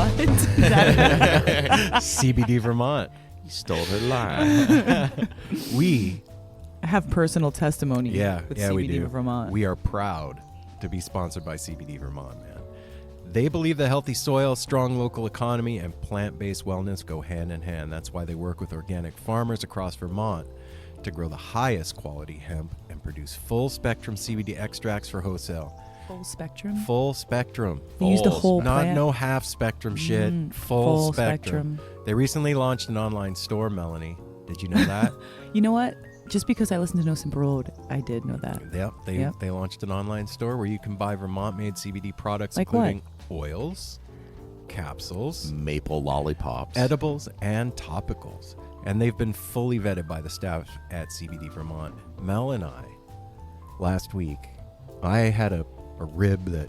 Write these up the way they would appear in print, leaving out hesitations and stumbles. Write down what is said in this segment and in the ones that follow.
What? Is that CBD Vermont. You stole her line. We have personal testimony with CBD we do. Vermont. We are proud to be sponsored by CBD Vermont, man. They believe that healthy soil, strong local economy, and plant-based wellness go hand in hand. That's why they work with organic farmers across Vermont to grow the highest quality hemp and produce full-spectrum CBD extracts for wholesale. Full spectrum? Full spectrum. They use the whole Not plant? no half-spectrum shit. Full spectrum. They recently launched an online store, Melanie. Did you know that? You know what? Just because I listened to No Simple Road, I did know that. Yep. They launched an online store where you can buy Vermont-made CBD products, Like including oils, capsules, Maple lollipops, edibles, and topicals. And they've been fully vetted by the staff at CBD Vermont. Mel and I, last week, I had a rib that...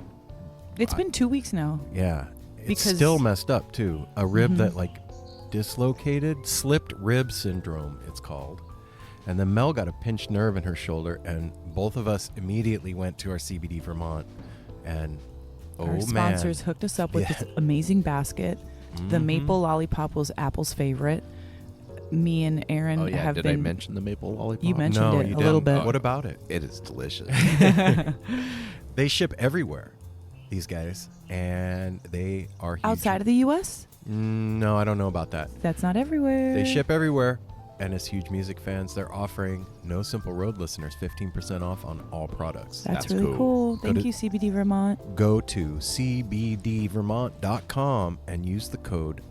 It's been 2 weeks now. Yeah. It's Because- still messed up, too. A rib that, dislocated, slipped rib syndrome, it's called. And then Mel got a pinched nerve in her shoulder, and both of us immediately went to our CBD Vermont. And, Our sponsors hooked us up with this amazing basket. The maple lollipop was Apple's favorite. Me and Aaron have Did been... I mention the maple lollipop? You mentioned No, it you a little didn't. bit. What about it? It is delicious. They ship everywhere, these guys, and they are huge. Outside of the U.S.? No, I don't know about that. That's not everywhere. They ship everywhere, and as huge music fans, they're offering No Simple Road listeners 15% off on all products. That's That's really cool. cool. Thank you, CBD Vermont. Go to cbdvermont.com and use the code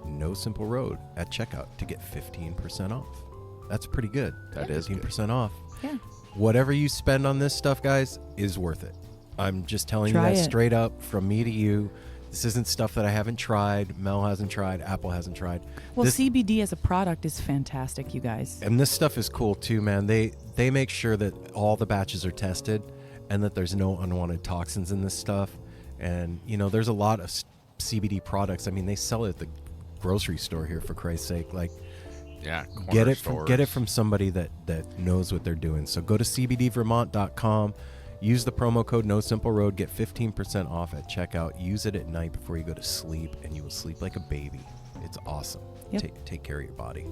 No Simple Road at checkout to get 15% off. That's pretty good. That is good. 15% off. Yeah. Whatever you spend on this stuff, guys, is worth it. I'm just telling Try you that it. straight up from me to you. This isn't stuff that I haven't tried. Mel hasn't tried. Apple hasn't tried. Well, This- CBD as a product is fantastic, you guys. And this stuff is cool too, man. They make sure that all the batches are tested and that there's no unwanted toxins in this stuff. And, there's a lot of CBD products. I mean, they sell it at the grocery store here, for Christ's sake. Like, Yeah. get it from somebody that knows what they're doing. So go to cbdvermont.com. Use the promo code No Simple Road. Get 15% off at checkout. Use it at night before you go to sleep, and you will sleep like a baby. It's awesome. Yep. Take care of your body.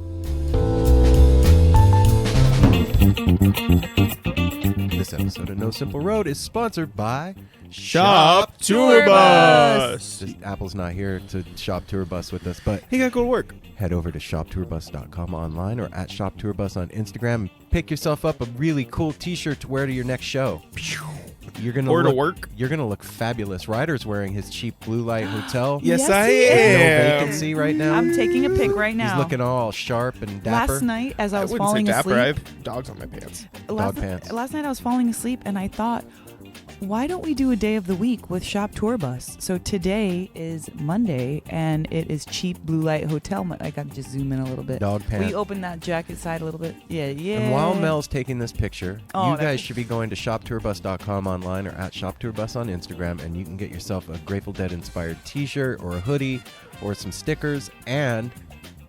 This episode of No Simple Road is sponsored by Shop Tour Bus. Just Apple's not here to shop tour bus with us, but He got to go to work. head over to shoptourbus.com online or at shoptourbus on Instagram. Pick yourself up a really cool t-shirt to wear to your next show. You're gonna Or to look, work. You're gonna look fabulous. Ryder's wearing his cheap blue light hotel. Yes, Yes, I he is. No am. vacancy right now. I'm taking a pic right now. He's looking all sharp and dapper. Last night, as I was wouldn't say falling dapper. asleep, I have dogs on my pants. Dog pants. Last night I was falling asleep and I thought, why don't we do a day of the week with Shop Tour Bus? So today is Monday and it is cheap blue light hotel. I got to just zoom in a little bit. Dog pants. Will you open that jacket side a little bit? Yeah. And while Mel's taking this picture, Oh, you that- guys should be going to shoptourbus.com online or at shoptourbus on Instagram, and you can get yourself a Grateful Dead inspired t-shirt or a hoodie or some stickers, and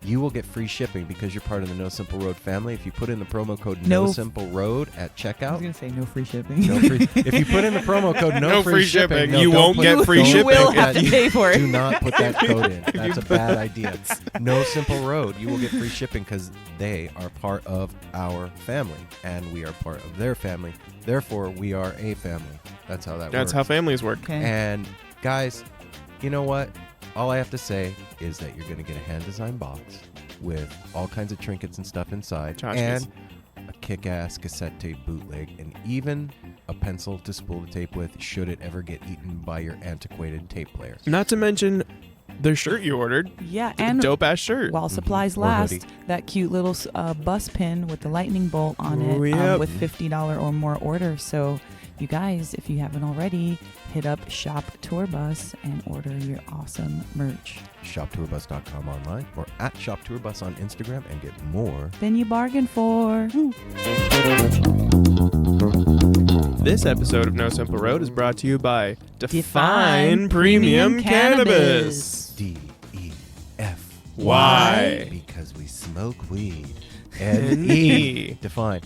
you will get free shipping because you're part of the No Simple Road family. If you put in the promo code No Simple Road at I was checkout, going to say no free shipping. no free, if you put in the promo code No free shipping, no, you don't won't put- get free don't shipping. You will put have that- to pay for it. Do not put that code in. That's a bad idea. No Simple Road. You will get free shipping because they are part of our family, and we are part of their family. Therefore, we are a family. That's how that That's works. how families work. Okay. And guys, you know what? All I have to say is that you're going to get a hand-designed box with all kinds of trinkets and stuff inside, Tchotchkes. and a kick-ass cassette tape bootleg, and even a pencil to spool the tape with should it ever get eaten by your antiquated tape player. Not to mention the shirt you ordered. Yeah, and Dope ass shirt. while supplies Or last, hoodie. that cute little bus pin with the lightning bolt on Oh, it yep. with $50 or more orders. So you guys, if you haven't already, hit up Shop Tour Bus and order your awesome merch. ShopTourBus.com online or at ShopTourBus on Instagram and get more. Then you bargain for. This episode of No Simple Road is brought to you by Defyne Defyne Premium Cannabis. D-E-F. Why? Because we smoke weed. N-E. Define.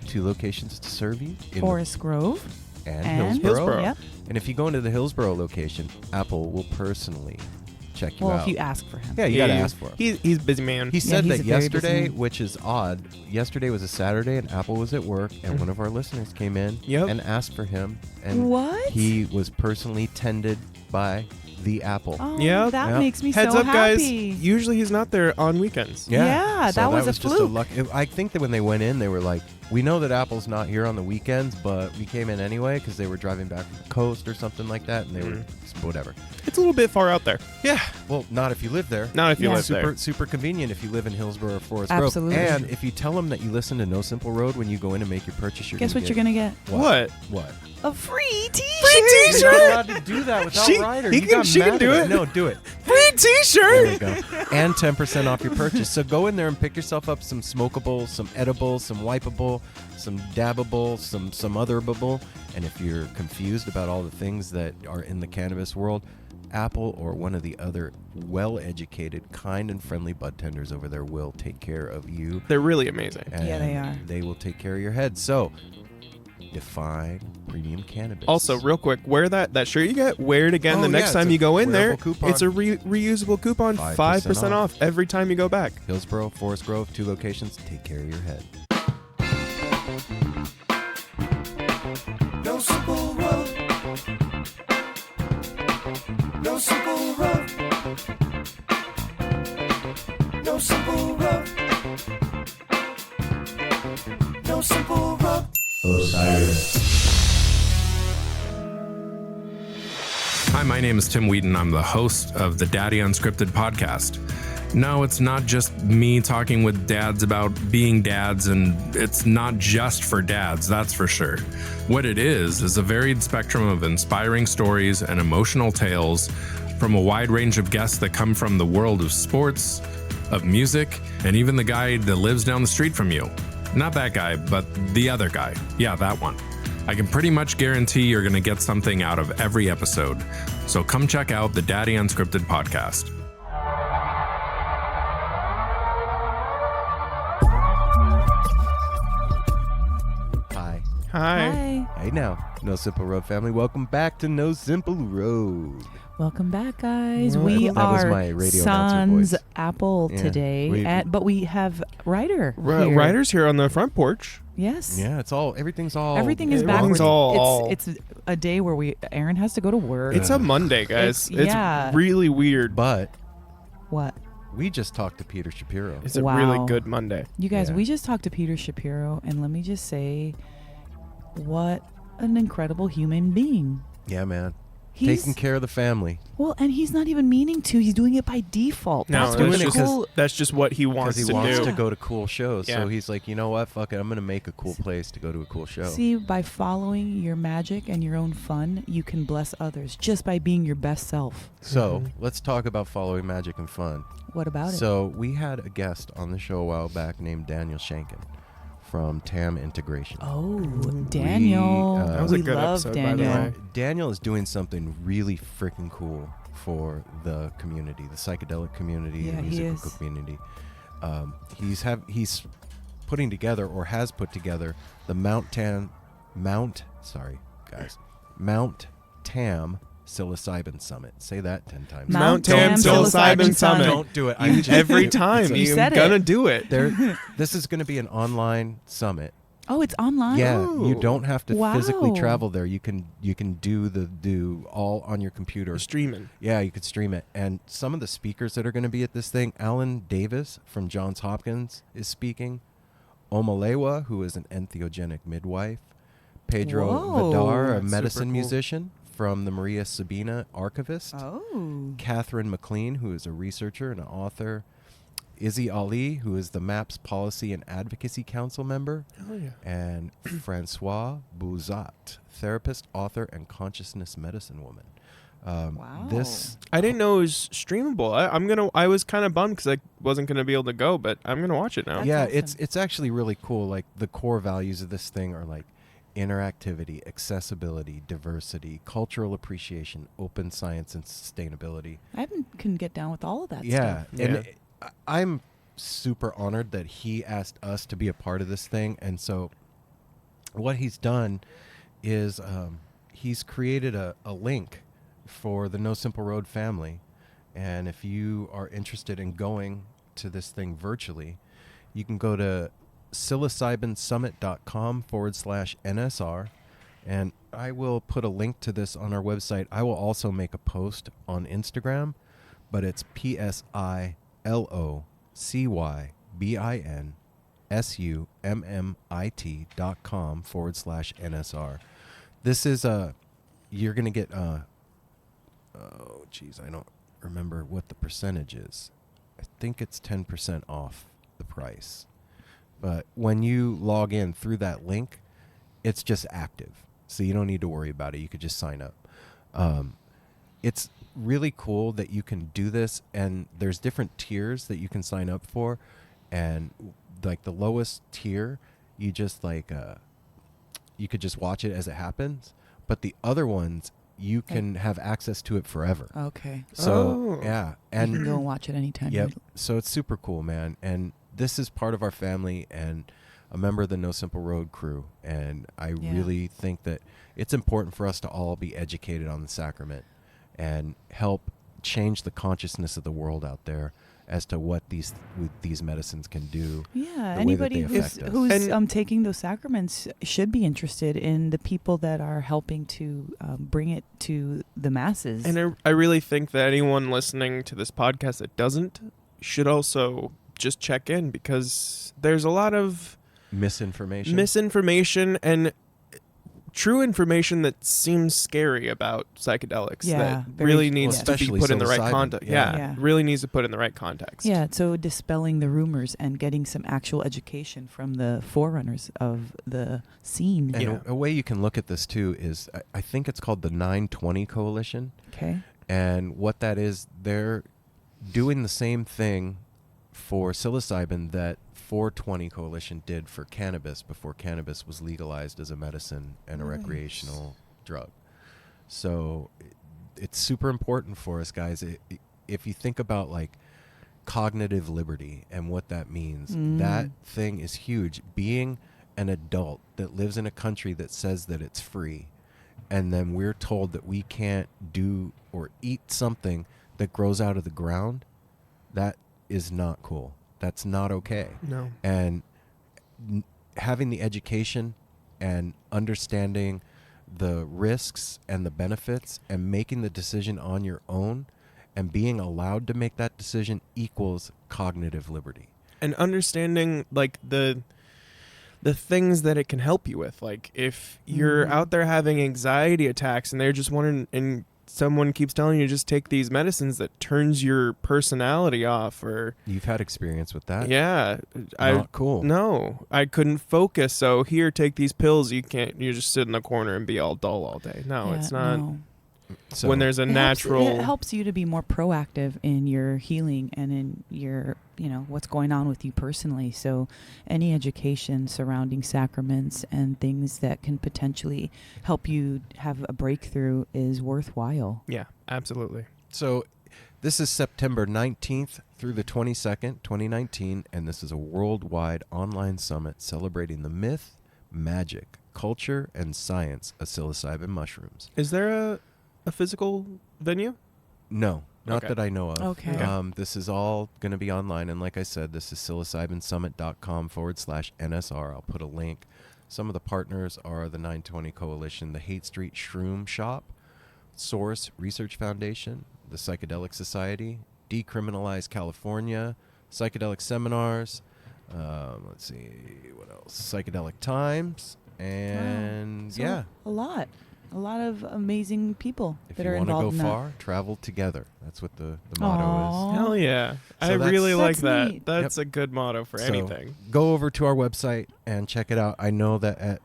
2 locations to serve you in Forest Grove and and Hillsboro. Hillsboro. Yep. And if you go into the Hillsboro location, Apple will personally check you Well, out. if you ask for him. Yeah, you got to ask for him. He's busy man. He said he's that a very busy yesterday, man. which is odd. Yesterday was a Saturday, and Apple was at work, and one of our listeners came in Yep. and asked for him, and What? he was personally tended by the Apple. Oh, Yep. that Yep. makes me Heads so up, guys. happy. Usually he's not there on weekends. Yeah, so that was a just fluke. luck. I think that when they went in, they were like, "We know that Apple's not here on the weekends, but we came in anyway because they were driving back from the coast or something like that, and they were whatever." It's a little bit far out there. Yeah, well, not if you live there. Not if you Yeah. live there. Super convenient if you live in Hillsboro or Forest Absolutely. Grove. And if you tell them that you listen to No Simple Road when you go in and make your purchase, Guess what you're going to get? What? What? A free t-shirt. Free You're not t-shirt. allowed to do that without She- Ryder. he You can- got she can mad do at it. No, do it. Free There t-shirt. you go. And 10% off your purchase. So go in there and pick yourself up some smokables, some edibles, some wipeable, some dabbable, some otherable. And if you're confused about all the things that are in the cannabis world, Apple or one of the other well-educated, kind and friendly bud tenders over there will take care of you. They're really amazing. And Yeah, they are. They will take care of your head. So, Defyne Premium Cannabis. Also, real quick, wear that shirt you get, wear it again Oh, the yeah, next it's time a you go in there. wearable coupon. It's a reusable coupon, 5% off every time you go back. Hillsboro, Forest Grove, 2 locations. Take care of your head. No simple road. No simple road. No simple road. No simple road. Hi, my name is Tim Wheaton. I'm the host of the Daddy Unscripted podcast. No, it's not just me talking with dads about being dads, and it's not just for dads, that's for sure. What it is a varied spectrum of inspiring stories and emotional tales from a wide range of guests that come from the world of sports, of music, and even the guy that lives down the street from you. Not that guy, but the other guy. Yeah, that one. I can pretty much guarantee you're going to get something out of every episode. So come check out the Daddy Unscripted podcast. Hi. Hi. Hey now, No Simple Road family. Welcome back to No Simple Road. Welcome back, guys. Well, We that was are my radio announcer Sans voice. Apple Yeah, today, but we have Ryder here. Ryder's here on the front porch. Yes. Yeah, everything's all. Everything is Everything's backwards. all- It's a day where Aaron has to go to work. It's a Monday, guys. It's yeah. really weird. But What? we just talked to Peter Shapiro. It's a Wow. really good Monday. You guys, Yeah. we just talked to Peter Shapiro, and let me just say, what an incredible human being. Yeah, man. He's Taking care of the family. well, and he's not even meaning to. He's doing it by default. No, That's doing what's it that's, 'cause- cool. that's just what he Because wants he to wants do. to go to cool shows. Yeah. So he's like, you know what? Fuck it. I'm going to make a cool place to go to a cool show. See, by following your magic and your own fun, you can bless others just by being your best self. So let's talk about following magic and fun. What about it? So we had a guest on the show a while back named Daniel Shankin from TAM Integration. Oh, Daniel. That was a we good love episode, by the Daniel. way. Daniel is doing something really freaking cool for the community, the psychedelic community, Yeah, the he musical is. community. He's putting together, or has put together, the Mount Tam Psilocybin Summit. Say that 10 times. Mount Tam Psilocybin Summit. Don't do it. Every time You you're said it. gonna do it. This is going to be an online summit. Oh, it's online? Yeah, you Oh. don't have to Wow. physically travel there. You can do all on your computer. Streaming. Yeah, you could stream it. And some of the speakers that are going to be at this thing, Alan Davis from Johns Hopkins is speaking. Omalewa, who is an entheogenic midwife. Pedro Whoa. Vidar, a That's medicine super cool. musician from the Maria Sabina archivist. Oh. Catherine McLean, who is a researcher and an author. Izzy Ali, who is the MAPS Policy and Advocacy Council member. Oh yeah. And Francois Bouzat, therapist, author, and consciousness medicine woman. Wow. This I didn't know it was streamable. I was kind of bummed because I wasn't gonna be able to go, but I'm gonna watch it now. That's yeah, awesome. it's actually really cool. Like the core values of this thing are like interactivity, accessibility, diversity, cultural appreciation, open science, and sustainability. Can get down with all of that Yeah, stuff. and I'm super honored that he asked us to be a part of this thing. And so what he's done is he's created a link for the No Simple Road family. And if you are interested in going to this thing virtually, you can go to psilocybinsummit.com/NSR. And I will put a link to this on our website. I will also make a post on Instagram, but it's psilocybinsummit.com/NSR. This is you're going to get, I don't remember what the percentage is. I think it's 10% off the price. But when you log in through that link, it's just active. So you don't need to worry about it. You could just sign up. It's really cool that you can do this, and there's different tiers that you can sign up for. And like the lowest tier, you just you could just watch it as it happens. But the other ones, you can have access to it forever. Okay. So, yeah. And you can go and watch it anytime. Yep. So it's super cool, man. And this is part of our family and a member of the No Simple Road crew. And I really think that it's important for us to all be educated on the sacrament and help change the consciousness of the world out there as to what these medicines can do. Yeah, anybody who's taking those sacraments should be interested in the people that are helping to bring it to the masses. And I really think that anyone listening to this podcast that doesn't should also just check in, because there's a lot of misinformation and true information that seems scary about psychedelics that really needs to be put in the right context. Really needs to put in the right context. Yeah, so dispelling the rumors and getting some actual education from the forerunners of the scene. And a way you can look at this too is, I think it's called the 920 Coalition. Okay. And what that is, they're doing the same thing for psilocybin that 420 Coalition did for cannabis before cannabis was legalized as a medicine and a recreational drug. So it's super important for us, guys. If you think about like cognitive liberty and what that means, that thing is huge. Being an adult that lives in a country that says that it's free, and then we're told that we can't do or eat something that grows out of the ground, that is not cool. That's not okay. No. And having the education and understanding the risks and the benefits and making the decision on your own and being allowed to make that decision equals cognitive liberty. And understanding like the things that it can help you with. Like if you're out there having anxiety attacks and they're just wondering, and someone keeps telling you just take these medicines that turns your personality off, or you've had experience with that. Yeah. Not cool. No, I couldn't focus. So here, take these pills. You just sit in the corner and be all dull all day. No, it's not. No. So when there's a natural, it helps you to be more proactive in your healing and in your, what's going on with you personally. So any education surrounding sacraments and things that can potentially help you have a breakthrough is worthwhile. Yeah, absolutely. So this is September 19th through the 22nd, 2019, and this is a worldwide online summit celebrating the myth, magic, culture, and science of psilocybin mushrooms. Is there a physical venue? No, not that I know of. Okay. This is all going to be online. And like I said, this is psilocybinsummit.com/NSR. I'll put a link. Some of the partners are the 920 Coalition, the Hate Street Shroom Shop, Source Research Foundation, the Psychedelic Society, Decriminalize California, Psychedelic Seminars, let's see, what else? Psychedelic Times, and a lot of amazing people that are involved in that. If you want to go far, travel together. That's what the motto is. Hell yeah. So I really like that. neat. That's a good motto for anything. Go over to our website and check it out. I know that at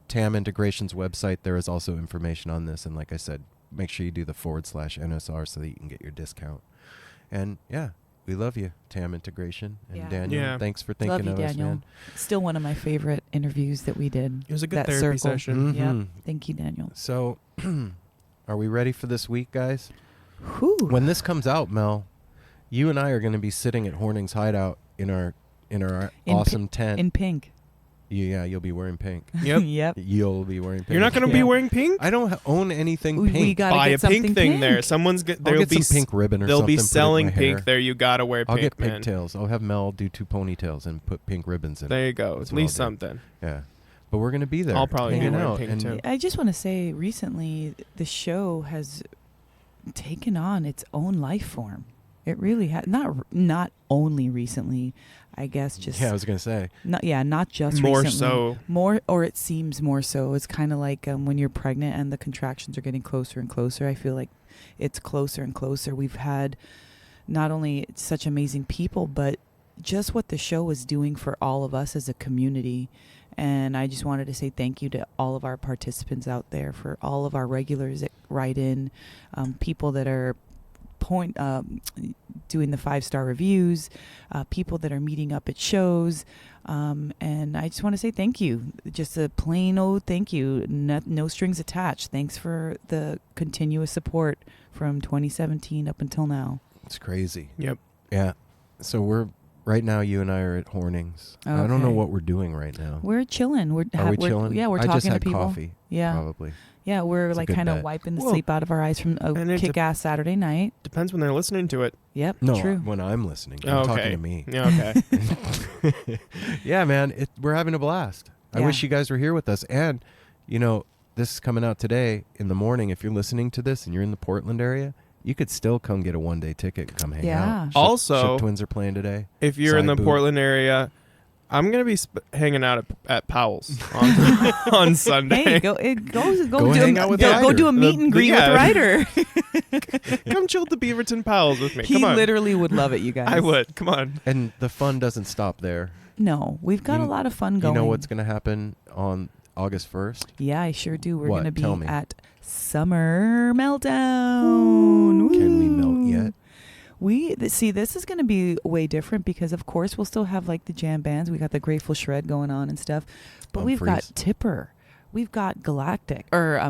TAM Integration's website, there is also information on this. And like I said, make sure you do the /NSR so that you can get your discount. And yeah, we love you, TAM Integration. And Daniel, thanks for thinking of us, man. Still one of my favorite interviews that we did. It was a good therapy session. Mm-hmm. Yeah. Thank you, Daniel. So are we ready for this week, guys? Whew. When this comes out, Mel, you and I are going to be sitting at Horning's Hideout in our awesome tent. In pink. Yeah, you'll be wearing pink. Yep. Yep. You'll be wearing pink. You're not going to be Yeah. wearing pink? I don't own anything We pink. gotta Buy get a something pink thing there. pink. Someone's I'll there'll get be some pink ribbon or they'll something. be selling put it in my hair. pink there. You got to wear I'll pink, get man. pigtails. I'll have Mel do 2 ponytails and put pink ribbons in it. There you go. That's At what least I'll do. something. Yeah. But we're going to be there. I'll probably be hanging wearing out. pink and too. I just want to say, recently, the show has taken on its own life form. It really has. Not only recently, I guess. Just Yeah, I was going to say. not just More recently. so. More, or it seems more so. It's kind of like when you're pregnant and the contractions are getting closer and closer. I feel like it's closer and closer. We've had not only such amazing people, but just what the show is doing for all of us as a community. And I just wanted to say thank you to all of our participants out there, for all of our regulars that write in, people that are doing the 5-star reviews, people that are meeting up at shows. And I just want to say thank you. Just a plain old thank you. No strings attached. Thanks for the continuous support from 2017 up until now. It's crazy. Yep. Yeah. So right now, you and I are at Hornings. I don't know Okay. what we're doing right now. We're chilling. Are we chilling? Yeah, we're I talking just had to people. coffee, Yeah. probably. Yeah, we're It's a like good kind of bet. wiping the Well, sleep out of our eyes from a and it kick-ass Saturday night. Depends when they're listening to it. Yep, No, true. when I'm listening. Oh, You're okay. talking to me. Yeah, okay. Yeah, man, we're having a blast. I Yeah. wish you guys were here with us. And, this is coming out today in the morning. If you're listening to this and you're in the Portland area, you could still come get a 1-day ticket and come hang Yeah. out. Also- Shook Twins are playing today. If you're in Side the boob. Portland area, I'm going to be hanging out at Powell's on Sunday. Hey, go Go do hang out with go Ryder. do a meet and greet Yeah. with Ryder. Come chill at the Beaverton Powell's with me. He Come on. literally would love it, you guys. I would. Come on. And the fun doesn't stop there. No, we've got You- a lot of fun going. You know what's going to happen on August 1st? Yeah, I sure do. We're What? going to be Tell me. at Summer Meltdown. Can we melt Woo. yet? See, this is going to be way different because, of course, we'll still have like the jam bands. We got the Grateful Shred going on and stuff, but we've got Humphreys. Tipper, we've got Galactic, or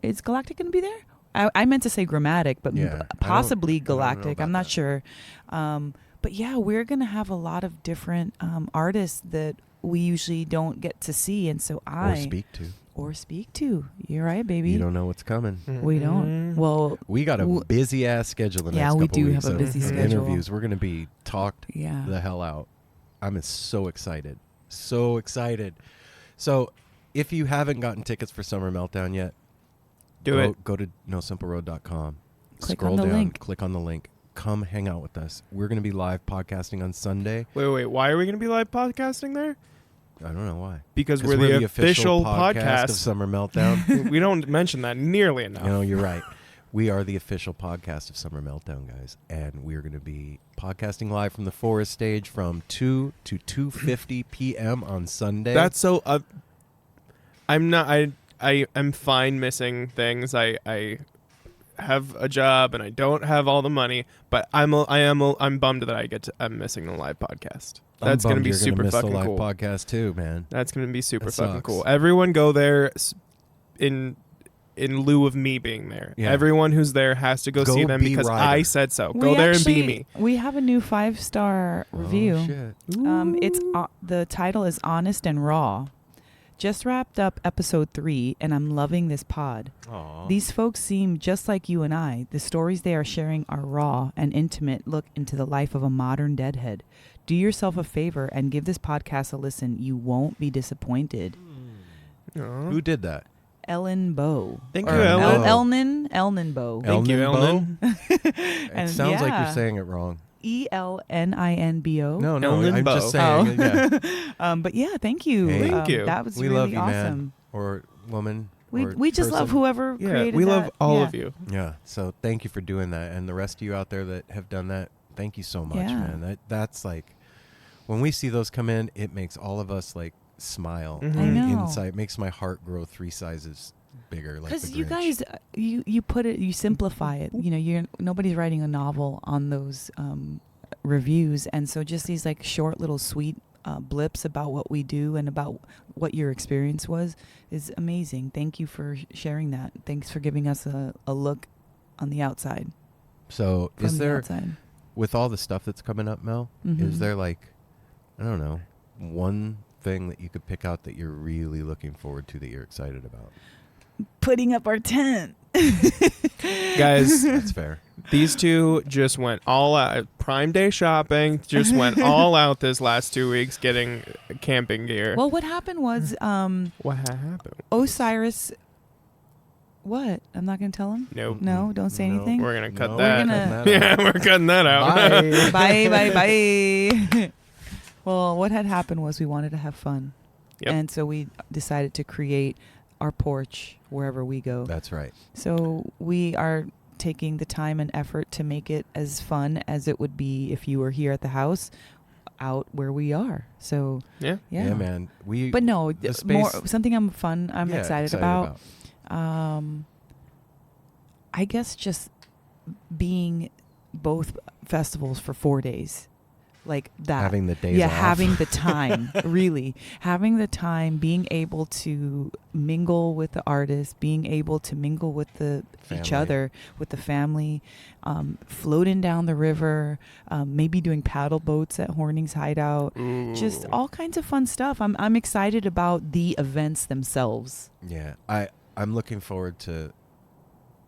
is Galactic going to be there? I meant to say Grammatic, but Yeah, possibly I don't know Galactic. about I'm not that. sure. But yeah, we're going to have a lot of different artists that we usually don't get to see, and so Or speak to. You're right, baby. You don't know what's coming. We don't. Well, We got a W- busy ass schedule the Yeah, next we couple do weeks have a of busy schedule. interviews. We're going to be talked yeah. the hell out. I'm so excited. So excited. So if you haven't gotten tickets for Summer Meltdown yet, go to nosimpleroad.com. Click Scroll on the down, link. click on the link. Come hang out with us. We're going to be live podcasting on Sunday. Wait. Why are we going to be live podcasting there? I don't know why. Because 'Cause we're the official podcast podcast. of Summer Meltdown. We don't mention that nearly enough. No, you're right. We are the official podcast of Summer Meltdown, guys, and we're going to be podcasting live from the Forest stage from 2 to 2:50 p.m. on Sunday. That's so. I'm not. I am fine missing things. I have a job and I don't have all the money, but I'm bummed that I'm missing the live podcast. That's going to be super miss fucking the live cool. podcast too, man. That's going to be super That fucking sucks. cool. Everyone go there in lieu of me being there. Yeah. Everyone who's there has to go Go see them be because Ryder. I said so. Go there and be me. We have a new 5-star review. Oh, shit. It's the title is Honest and Raw. Just wrapped up episode 3, and I'm loving this pod. Aw. These folks seem just like you and I. The stories they are sharing are raw and intimate look into the life of a modern deadhead. Do yourself a favor and give this podcast a listen. You won't be disappointed. Aw. Who did that? Ellen Bow. Thank Or you, Ellen. Elnan Bow. Thank you, Elnan Ellen. It And sounds like yeah. you're saying it wrong. ELNINBO. No, Ellen I'm Bow. just saying. Oh. Yeah. But yeah, thank you. Hey. Thank you. That was We really love you, awesome. man. Or woman. We or we just love person. whoever Yeah, created we love that. all Yeah. of you. Yeah. So thank you for doing that, and the rest of you out there that have done that, thank you so much, Yeah. man. That's like when we see those come in, it makes all of us like smile. Mhm. I on the know. inside, it makes my heart grow 3 sizes bigger. Like Because the you Grinch. guys, you put it, you simplify it. You know, nobody's writing a novel on those reviews, and so just these like short little sweet blips about what we do and about what your experience was is amazing. Thank you for sharing that. Thanks for giving us a look on the outside. So From is the there, outside. with all the stuff that's coming up, Mel, Mhm. is there like, I don't know, one thing that you could pick out that you're really looking forward to, that you're excited about? Putting up our tent. Guys, That's fair. these two just went all out. Prime Day shopping just went all out this last 2 weeks getting camping gear. Well, what happened was What happened? Osiris. What? I'm not going to tell him? Nope. No, don't say No. anything. We're going to cut No, that. we're gonna- Yeah, we're cutting that out. Bye. Bye. Well, what had happened was we wanted to have fun. Yep. And so we decided to create our porch wherever we go. That's right. So we are taking the time and effort to make it as fun as it would be if you were here at the house out where we are. So, Yeah. Yeah, man. But no, the more space- something I'm Yeah, excited about. I guess just being both festivals for 4 days. Like that. Having the days yeah, off. having the time, really. Having the time, being able to mingle with the artists, being able to mingle with each Family. other, with the family, floating down the river, maybe doing paddle boats at Horning's Hideout. Just all kinds of fun stuff. I'm excited about the events themselves. Yeah, I'm looking forward to,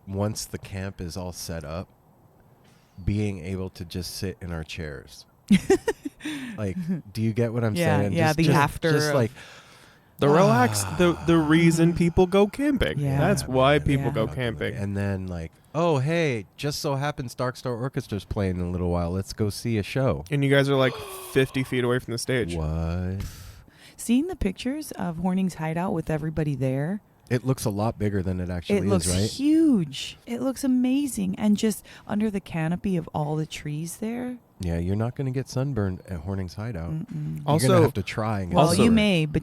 once the camp is all set up, being able to just sit in our chairs. Like, do you get what I'm Yeah, saying? yeah, the after just of- like The relax, the reason people go camping. Yeah. That's why people Yeah. go camping. and then like, oh hey, just so happens Dark Star Orchestra's playing in a little while. Let's go see a show. And you guys are like 50 feet away from the stage. What? Seeing the pictures of Horning's Hideout with everybody there, It looks a lot bigger than it actually it looks is, right? huge. It looks amazing. And just under the canopy of all the trees there. Yeah, you're not going to get sunburned at Horning's Hideout. Mm-mm. You're Also- going to have to try and get Well, you sunburned. may, but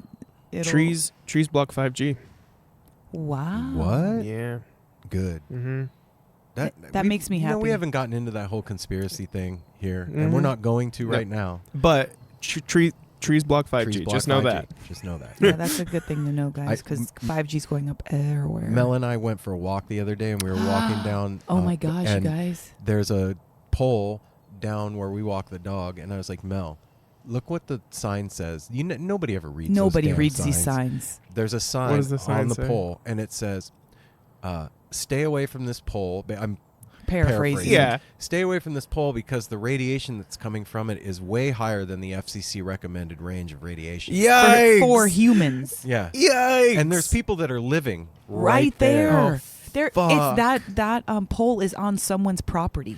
it'll... Trees block 5G. Wow. What? Yeah. Good. Mm-hmm. That we- makes me You know, we happy. haven't gotten into that whole conspiracy thing here, and we're Mhm. not going to Yep. right now. But trees block 5G. Trees block Just know 5G. that. Just know that. Yeah, that's a good thing to know, guys, I- because 5G's going up everywhere. Mel and I went for a walk the other day, and we were walking down. Oh my gosh, you and guys. there's a pole down where we walk the dog, and I was like, Mel, look what the sign says. Nobody ever reads. Nobody those damn reads signs. these signs. There's a sign does the sign on the say? pole, and it says, "Stay away from this pole." I'm Paraphrasing. Yeah. Stay away from this pole because the radiation that's coming from it is way higher than the FCC recommended range of radiation. For humans. Yeah. Yikes. And there's people that are living Right there. Oh, There, fuck. it's that pole is on someone's property.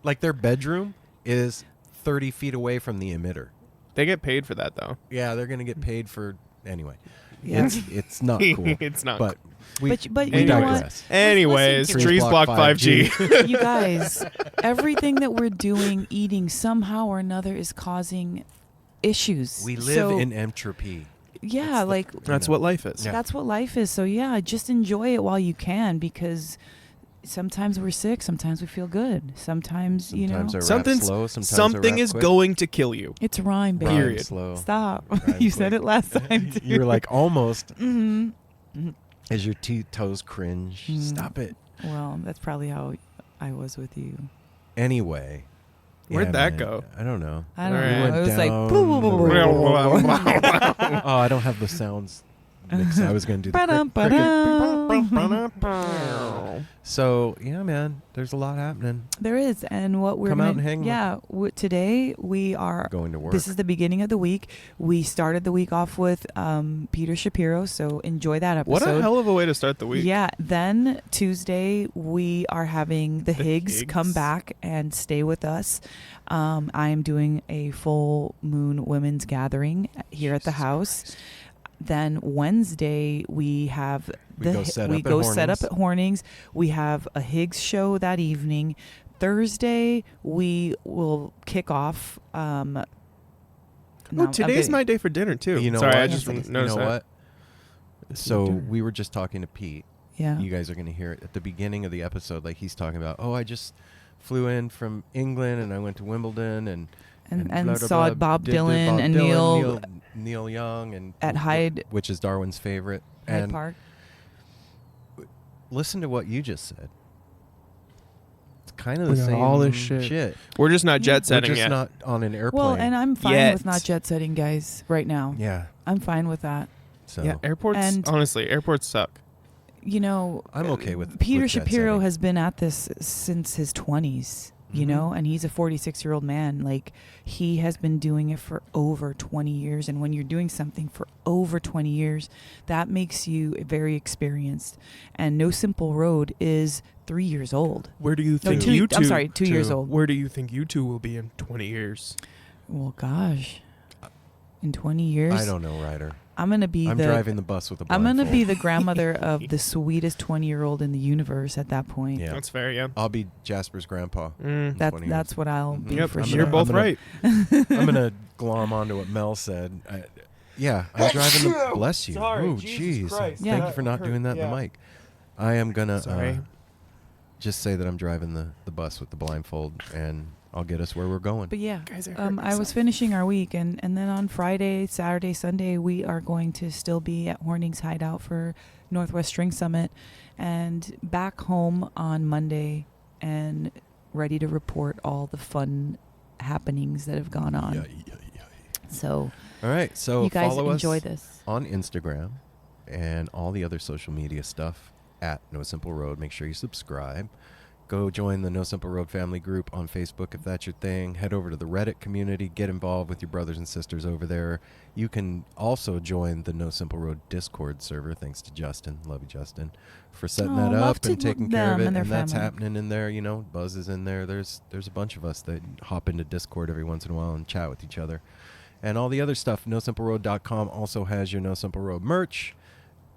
like their bedroom is 30 feet away from the emitter. They get paid for that, though. Yeah, they're going to get paid for anyway. Yeah. It's not cool. It's not But we, But we you know what? digress. Anyways, Listen, trees block 5G. You guys, everything that we're doing, eating, somehow or another is causing issues. We live So, in entropy. Yeah, like That's what life is. Yeah. that's what life is. So yeah, just enjoy it while you can, because sometimes we're sick, sometimes we feel good, sometimes you know Sometimes I rap Something's- slow, sometimes I Something rap is quick. going to kill you. it's rhyme, baby. Rhyme Period. slow. Stop. Rhyme You said quick. it last time too. You were like almost hmm as your toes cringe. Mm. Stop it. Well, that's probably how I was with you. Anyway. Where'd that man, go? I don't know. I don't Alright. know. Went It was like down Ba-dum, Oh, I don't have the sounds mixed. I was going to do the Ba-dum, ba-dum. So, yeah, man, there's a lot happening. There is, and what we're Come gonna, out and hang with- Yeah, today we are. Going to work. This is the beginning of the week. We started the week off with Peter Shapiro, so enjoy that episode. What a hell of a way to start the week. Yeah. Then Tuesday we are having the Higgs come Higgs. back and stay with us. I am doing a full moon women's gathering here at the house. Then Wednesday we have We go set we up at go set up Horning's. at Horning's. We have a Higgs show that evening. Thursday we will kick off. Oh, today's my day for dinner, too. You know Sorry, what? I just You noticed You know that. what? So we were just talking to Pete. Yeah. You guys are going to hear it at the beginning of the episode. Like he's talking about, I just flew in from England and I went to Wimbledon and and blah, blah, saw blah, Bob did Dylan Bob and Dylan, Neil Neil Young and at Hyde which is Darwin's favorite. And Park. listen to what you just said. It's kind of We the got same all this shit. We're just not jet We're setting just yet. not on an airplane. Well, and I'm fine Yet. with not jet setting, guys, right now. yeah. I'm fine with that. So Yeah, airports. And- Honestly, airports suck. You know, I'm okay with Peter with jet Shapiro setting. has been at this since his 20s, you Mhm. know, and he's a 46-year-old man. Like, he has been doing it for over 20 years. And when you're doing something for over 20 years, that makes you very experienced. And No Simple Road is 3 years old. Where do you No, think two- you two? I'm sorry, 2 years old. Where do you think you two will be in 20 years? Well, gosh, in 20 years, I don't know, Ryder. I'm going to be I'm the... driving the bus with a I'm blindfold. going to be the grandmother of the sweetest 20-year-old in the universe at that point. Yeah. That's fair. Yeah. I'll be Jasper's grandpa. Mm. That's 20 that's years. what I'll Mhm. be Yep. for I'm sure. You're gonna- both I'm gonna- right. I'm gonna glom onto what Mel said. I'm driving the. Bless you. Sorry, Oh, Jesus jeez. Christ. Thank Yeah. you for not doing that in Yeah. the mic. I am gonna Sorry. just say that I'm driving the bus with the blindfold, and I'll get us where we're going. But yeah, Guys, I hurt I was myself. finishing our week, and then on Friday, Saturday, Sunday, we are going to still be at Horning's Hideout for Northwest String Summit, and back home on Monday, and ready to report all the fun happenings that have gone on. So All right, so you guys follow enjoy us this. on Instagram and all the other social media stuff at No Simple Road. Make sure you subscribe. Go join the No Simple Road family group on Facebook if that's your thing. Head over to the Reddit community. Get involved with your brothers and sisters over there. You can also join the No Simple Road Discord server. Thanks to Justin. Love you, Justin, for setting Oh, that love up and to taking care of them it. and their That's family. happening in there. You know, Buzz is in there. There's a bunch of us that hop into Discord every once in a while and chat with each other. And all the other stuff. NoSimpleRoad.com also has your No Simple Road merch.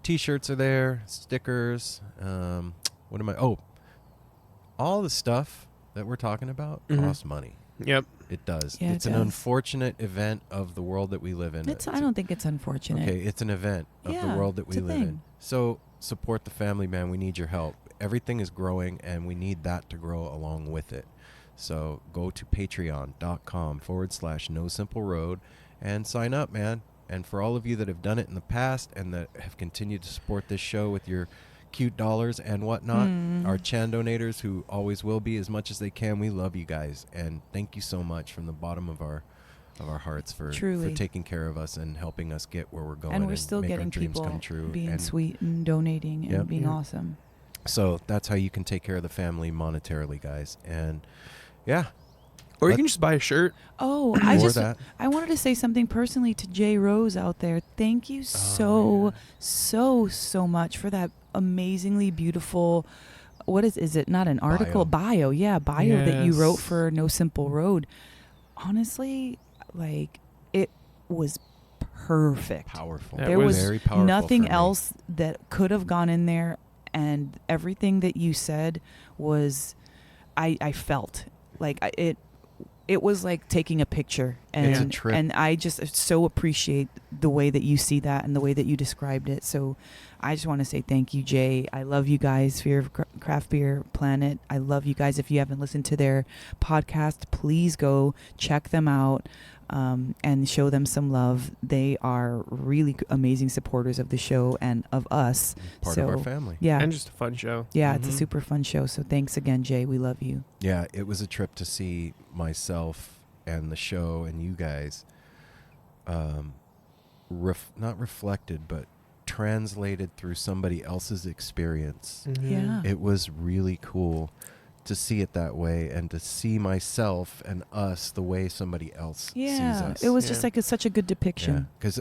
T-shirts are there, stickers. What am I? Oh, all the stuff that we're talking about Mhm. costs money. Yep. It does. Yeah, It's it an does. unfortunate event of the world that we live in. I don't think it's unfortunate. Okay, it's an event of the Yeah, world that we it's a live in. thing. So support the family, man. We need your help. Everything is growing, and we need that to grow along with it. So go to patreon.com/No Simple Road and sign up, man. And for all of you that have done it in the past and that have continued to support this show with your cute dollars and whatnot, our Chan donators who always will be as much as they can, we love you guys. And thank you so much from the bottom of our hearts for Truly. taking care of us and helping us get where we're going And we're still make our getting dreams people come true. being And sweet and donating and Yep. being Yeah. awesome. so that's how you can take care of the family monetarily, guys. And yeah, Or you Let- can just buy a shirt. Oh, or that. I wanted to say something personally to Jay Rose out there. Thank you Oh, so much for that amazingly beautiful, what is it? Not an article, bio. Yeah, bio that you wrote Yes. for No Simple Road. Honestly, like, it was perfect. Powerful. That There was was very powerful nothing for me. else that could have gone in there, and everything that you said was, I felt like it was like taking a picture, and It's a trip. and I just so appreciate the way that you see that and the way that you described it. So I just want to say thank you, Jay. I love you guys, Fear of Craft Beer Planet. I love you guys. If you haven't listened to their podcast, please go check them out. And show them some love. They are really amazing supporters of the show and of us. Part so, of our family. Yeah. And just a fun show. Yeah, it's a Mhm. super fun show. So thanks again, Jay. We love you. Yeah, it was a trip to see myself and the show and you guys not reflected, but translated through somebody else's experience. Mhm. Yeah. It was really cool to see it that way and to see myself and us the way somebody else sees Yeah. us. It was just Yeah. like such a good depiction. because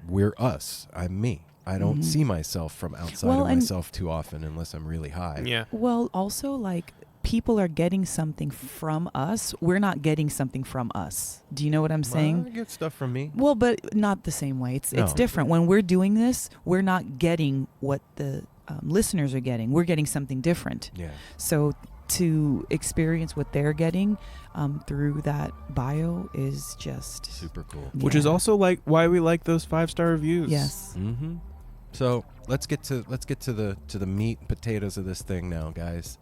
we're us. I'm me. I don't Mhm. see myself from outside Well, of and- myself too often unless I'm really high. Yeah. Well, also, like, people are getting something from us. We're not getting something from us. Do you know what I'm saying? Well, I get stuff from me. Well, but not the same way. It's No. different. When we're doing this, we're not getting what the listeners are getting. We're getting something different. Yeah. So to experience what they're getting through that bio is just Super cool. Which is yeah. also like why we like those 5-star reviews. Yes. Mm-hmm. So let's get to the meat and potatoes of this thing now, guys.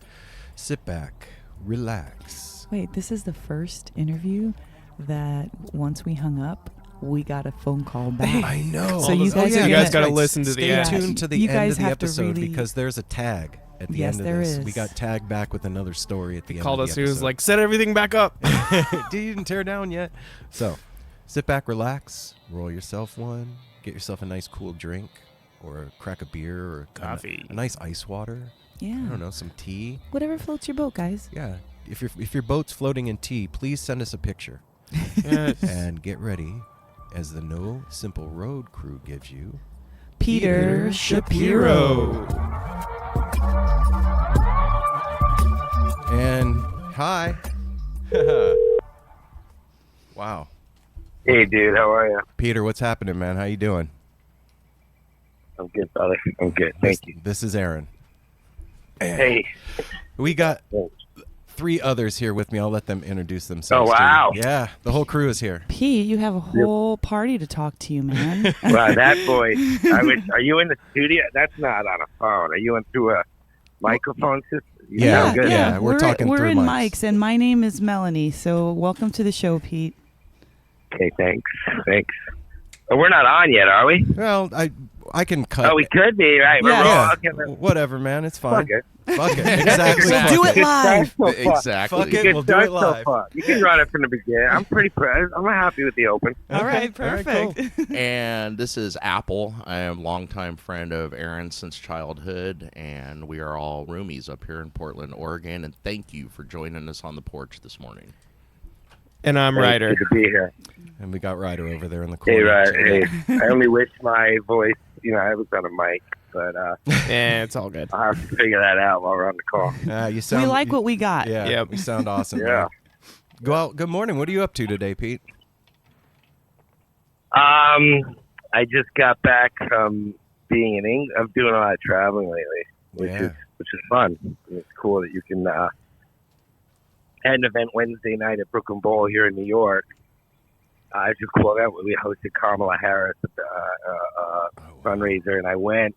Sit back, relax. Wait, this is the first interview that once we hung up, we got a phone call back. I know. So you guys are you guys gonna- gotta listen to the Stay end. tuned to the You end guys of the have to episode really- because there's a tag. at the Yes, end of there this. is. We got tagged back with another story at the end Called of the us. He was episode. like, set everything back up. Didn't tear down yet. So sit back, relax, roll yourself one, get yourself a nice cool drink or a crack of beer or Coffee. a nice ice water. Yeah. I don't know, some tea. Whatever floats your boat, guys. Yeah. If your boat's floating in tea, please send us a picture. Yes. And get ready as the No Simple Road crew gives you Peter Shapiro. And hi. Wow. Hey, dude, how are you? Peter, what's happening, man? How you doing? I'm good, brother. I'm good. Thank you. This is Aaron. Hey. We got Thanks. 3 others here with me. I'll let them introduce themselves. Oh, wow. to you. Yeah, the whole crew is here. Pete, you have a whole party to talk to you, man. Wow, that voice. Are you in the studio? That's not on a phone. Are you in through a microphone system? You Yeah, sound good. yeah. We're talking We're through in mics. mics, and my name is Melanie. So welcome to the show, Pete. Okay, thanks. Oh, we're not on yet, are we? Well, I can cut. Oh, we could be, right? Yeah. Yeah, Okay, then. whatever, man. It's fine. Fuck it. Fuck it. Exactly. We'll do it Good live. start so far. Exactly. Fuck it. Good We'll do start it live. so far. You can run it from the beginning. I'm pretty proud. I'm happy with the open. All right, Okay, all right, perfect. And this is Apple. I am a longtime friend of Aaron since childhood, and we are all roomies up here in Portland, Oregon. And thank you for joining us on the porch this morning. And I'm Ryder. Good to be here. And we got Ryder over there in the Hey, corner. right. Hey, I only wish my voice, I was on a mic, but Yeah, it's all good. I'll have to figure that out while we're on the call. You sound. We like what we got. Yeah. Yep. You sound awesome. Yeah. man. Go out. Good morning. What are you up to today, Pete? I just got back from being in England. I'm doing a lot of traveling lately, which Yeah. is fun. It's cool that you can had an event Wednesday night at Brooklyn Bowl here in New York. I just cool that we hosted Kamala Harris fundraiser, and I went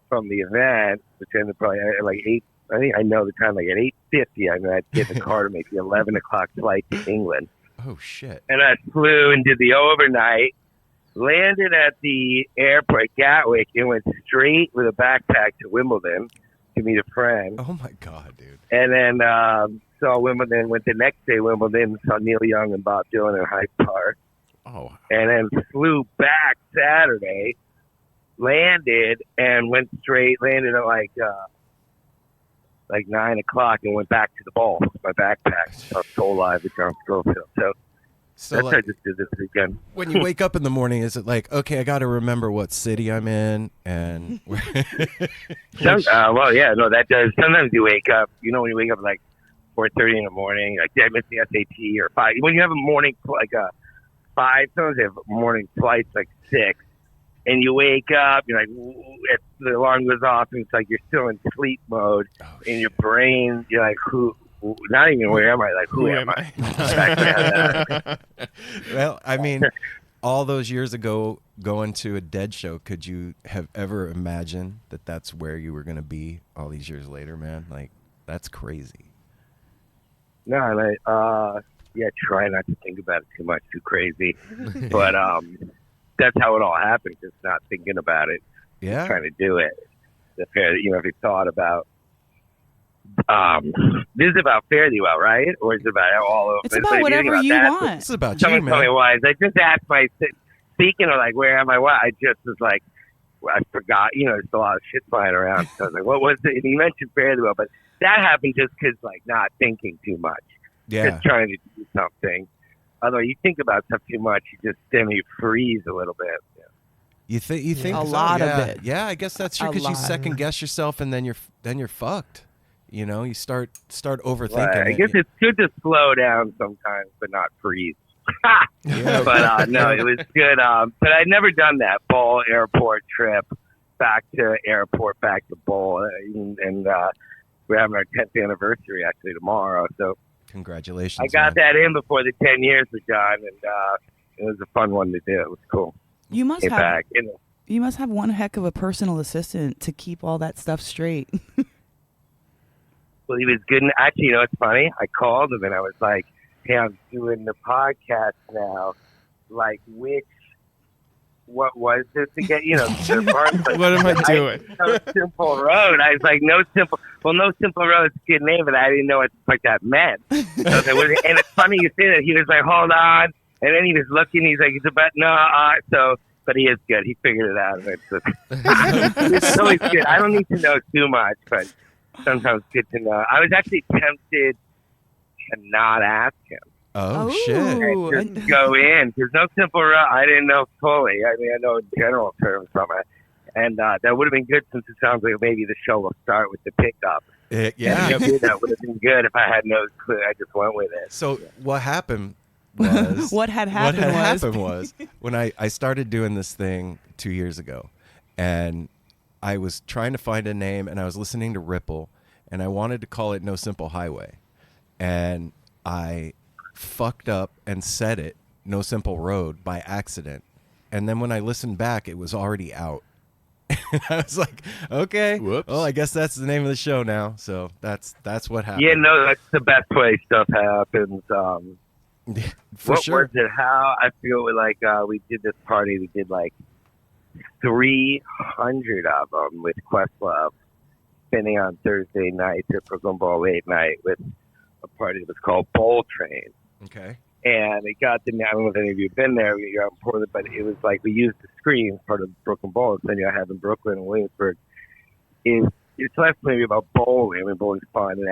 from the event, which ended probably at like 8. I think I know the time, like at 8:50. I'm gonna get in the car to make the 11 o'clock flight to England. Oh shit. And I flew and did the overnight, landed at the airport, Gatwick, and went straight with a backpack to Wimbledon to meet a friend. Oh my god, dude. And then saw Wimbledon, went the next day Wimbledon, saw Neil Young and Bob Dylan in Hyde Park. Oh, And then flew back Saturday, landed, and went straight, landed at like 9 o'clock and went back to the ball with my backpack. So I'm so live at John Schofield. So So that's what I like, just did this weekend. when you wake up in the morning, is it like, okay, I got to remember what city I'm in and Well, yeah, no, that does. Sometimes you wake up, when you wake up at like 4:30 in the morning, like did I miss the SAT or 5? When you have a morning, like a 5, sometimes they have morning flights like 6, and you wake up, you're like, the alarm goes off, and it's like you're still in sleep mode, in your brain, you're like, not even where am I? Like, who am I? Well, I mean, all those years ago, going to a Dead show, could you have ever imagined that that's where you were going to be all these years later, man? Like, that's crazy. No, and try not to think about it too much, too crazy. But that's how it all happened, just not thinking about it, Yeah. trying to do it. If you thought about, this is about Fare Thee Well, right? Or is it about all of It's it? about But if whatever think you about that, want. This is about you, Someone told me man. why. I just asked speaking of like, where am I? What? I just was like, I forgot, there's a lot of shit flying around. So I was like, what was it? And he mentioned Fare Thee Well, but that happened just because, like, not thinking too much. Yeah. Just trying to do something. Although you think about stuff too much, then you freeze a little bit. You think A so? lot of Yeah. it. Yeah, I guess that's true A because you lot. second guess yourself and then you're fucked. You start overthinking. Right. I it. guess it's good to slow down sometimes, but not freeze. Yeah. But no, it was good. But I'd never done that Bowl airport trip back to Bowl, and we're having our 10th anniversary actually tomorrow. So Congratulations. I got man. that in before the 10 years was done, and it was a fun one to do. It was cool. You must Get have back. you must have one heck of a personal assistant to keep all that stuff straight. Well, he was good. Actually, it's funny. I called him and I was like, "Hey, I'm doing the podcast now. Like, which what was this again? You know, the bar's like, What am I doing? No Simple Road. I was like, No Simple Road's a good name, but I didn't know what the fuck that meant. So I was like, and it's funny you say that. He was like, hold on. And then he was looking, he's like, it's about, so, but he is good. He figured it out. It's always good. I don't need to know too much, but sometimes good to know. I was actually tempted to not ask him. Oh, Ooh. shit. And just go in. There's no Simple Road. I didn't know fully. I mean, I know in general terms from it. And that would have been good since it sounds like maybe the show will start with the pickup. Yeah. That would have been good if I had no clue. I just went with it. So what happened was... What had happened was when I started doing this thing 2 years ago, and I was trying to find a name, and I was listening to Ripple, and I wanted to call it No Simple Highway. And I fucked up and said it No Simple Road by accident, and then when I listened back, it was already out. I was like, okay, Whoops. well, I guess that's the name of the show now. So that's what happened. Yeah, no, that's the best way stuff happens. For what sure. was it? How I feel like we did this party. We did like 300 of them with Questlove, spinning on Thursday nights at Brooklyn Bowl late night with a party that was called Bowl Train. Okay. And it got to me, I don't know if any of you have been there, you're out in Portland, but it was like we used the screen, part of Brooklyn Bowl, the venue I have in Brooklyn and Williamsburg. It's less maybe about bowling. I mean, bowling's fun,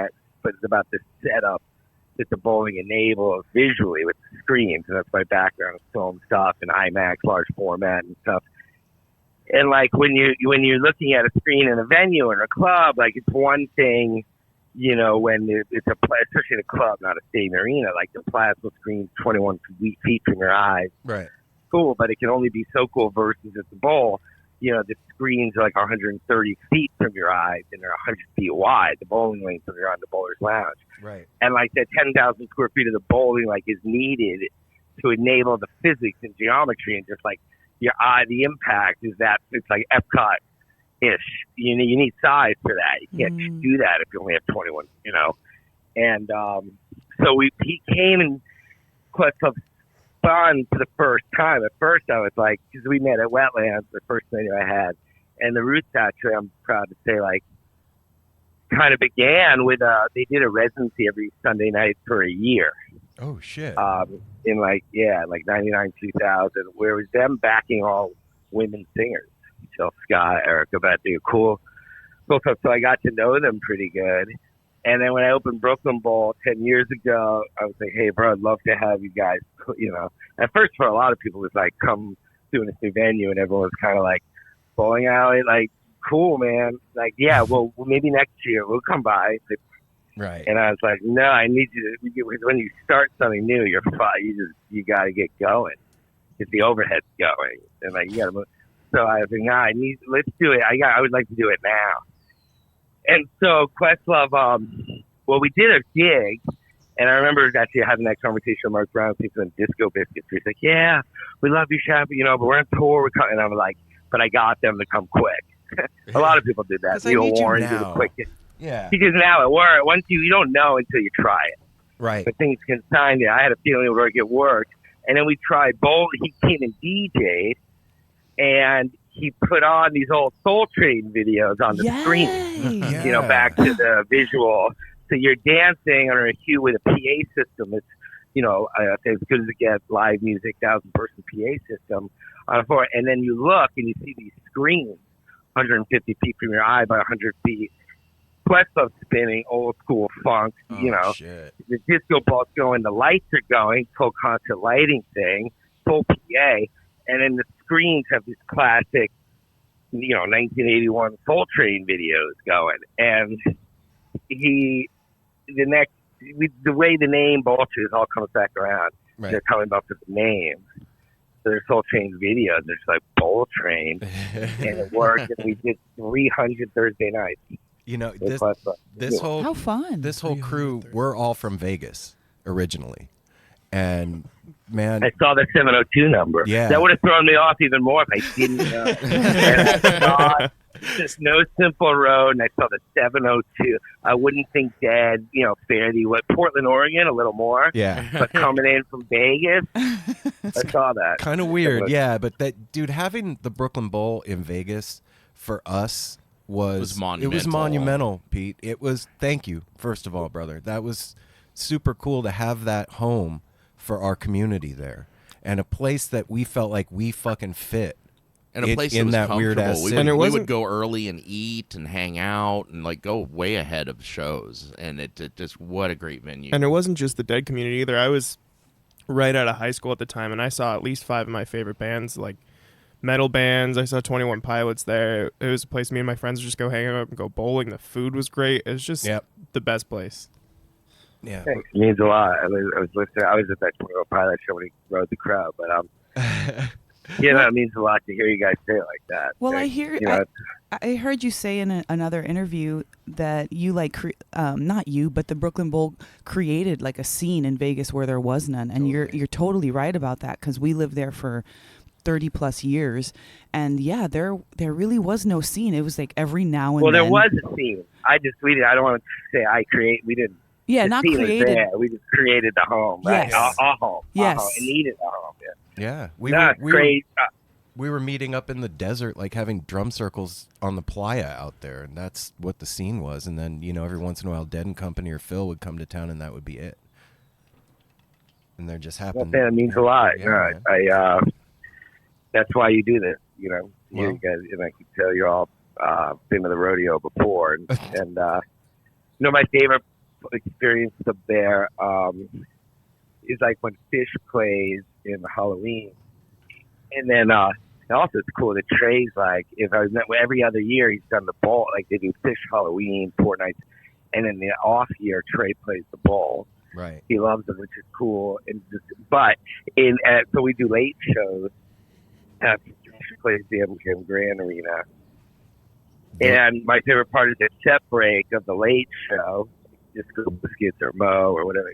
but it's about the setup that the bowling enables visually with the screens. And that's my background, film stuff and IMAX, large format and stuff. And like when you're looking at a screen in a venue or a club, like it's one thing, you know, when it's especially in a club, not a stadium arena, like the plasma screen 21 feet from your eyes. Right. Cool, but it can only be so cool versus at the bowl. You know, the screens are like 130 feet from your eyes and they're 100 feet wide, the bowling lanes when you're on the bowler's lounge. Right. And like that 10,000 square feet of the bowling like is needed to enable the physics and geometry and just like your eye, the impact is that it's like Epcot-ish. You need size for that. You can't do that if you only have 21, you know. And so he came and Questlove spun for the first time. At first I was like, because we met at Wetlands, the first venue I had. And the Roots actually, I'm proud to say, like, kind of began with, they did a residency every Sunday night for a year. Oh, shit. In like 99, 2000, where it was them backing all women singers. Jill Scott, Erica Bethany, cool stuff. So I got to know them pretty good. And then when I opened Brooklyn Bowl 10 years ago, I was like, hey, bro, I'd love to have you guys, you know. At first, for a lot of people, it was like, come doing this new venue. And everyone was kind of like, bowling alley, like, cool, man. Like, yeah, well, maybe next year we'll come by. Right. And I was like, no, I need you to, because when you start something new, you got to get going. Get the overhead going. And like, you got to move. So I was like, nah, let's do it. I would like to do it now. And so Questlove, well, we did a gig, and I remember actually having that conversation with Mark Brown, people in Disco Biscuits. He's like, yeah, we love you, Shab, you know, but we're on tour. And I'm like, but I got them to come quick. A lot of people did that. Neil Warren did it quick. Yeah. Because now it worked. Once you don't know until you try it. Right. But things can sign it. I had a feeling it worked. And then we tried bowl. He came and DJ'd, and he put on these old Soul Train videos on the screen. Yeah. You know, back to the visual. So you're dancing under a hue with a PA system. It's, you know, as good as it gets, live music, 1,000-person PA system on a floor. And then you look and you see these screens, 150 feet from your eye by 100 feet. Questlove spinning, old school funk, you know. Shit. The disco ball's going, the lights are going, full concert lighting thing, full PA. And then the screens have these classic, you know, 1981 Soul Train videos going. And the way the name Vultures all comes back around, Right. they're coming up with the names. So there's Soul Train videos, there's like Bowl Train, and it worked. And we did 300 Thursday nights. You know, This whole How fun. this whole crew, we're all from Vegas originally. And man, I saw the 702 number. Yeah. That would have thrown me off even more if I didn't know. And Just No Simple Road, and I saw the 702. I wouldn't think dead, fare thee. What, Portland, Oregon, a little more. Yeah. But coming in from Vegas, I saw that. Kind of weird, yeah. But that dude, having the Brooklyn Bowl in Vegas for us was monumental. It was monumental, Pete. It was. Thank you, first of all, brother. That was super cool to have that home for our community there, and a place that we felt like we fucking fit. And a place in that was that weird ass comfortable. city. We would go early and eat and hang out and like go way ahead of shows. And it just, what a great venue. And it wasn't just the Dead community either. I was right out of high school at the time, and I saw at least 5 of my favorite bands, like metal bands. I saw 21 Pilots there. It was a place me and my friends would just go hang out and go bowling. The food was great. It was just the best place. Yeah, Thanks. It means a lot. I was listening. I was at that 21 Pilot show when he rode the crowd, but it means a lot to hear you guys say it like that. Well, I heard you say in another interview that you not you, but the Brooklyn Bowl created like a scene in Vegas where there was none, and you're totally right about that because we lived there for 30 plus years, and there really was no scene. It was like every now and then. Well, there was a scene. I don't want to say I create. We didn't. Yeah, the not scene created. Was there. We just created the home. Right? Yes. Our home. Yes. Our home. It needed a home. Yeah. We were meeting up in the desert, like having drum circles on the playa out there, and that's what the scene was. And then, every once in a while, Dead and Company or Phil would come to town, and that would be it. And there just happened. Well, that means a lot. Yeah, That's why you do this. You guys, and I can tell you all been to the rodeo before, and my favorite experience up there is like when Fish plays in Halloween. And then also it's cool that Trey's like, every other year he's done the bowl, like they do Fish Halloween 4 nights, and in the off year Trey plays the bowl. Right. He loves it, which is cool. So we do late shows. Fish plays the MGM Grand Arena. And my favorite part is the set break of the late show. Just go biscuits or Mo or whatever,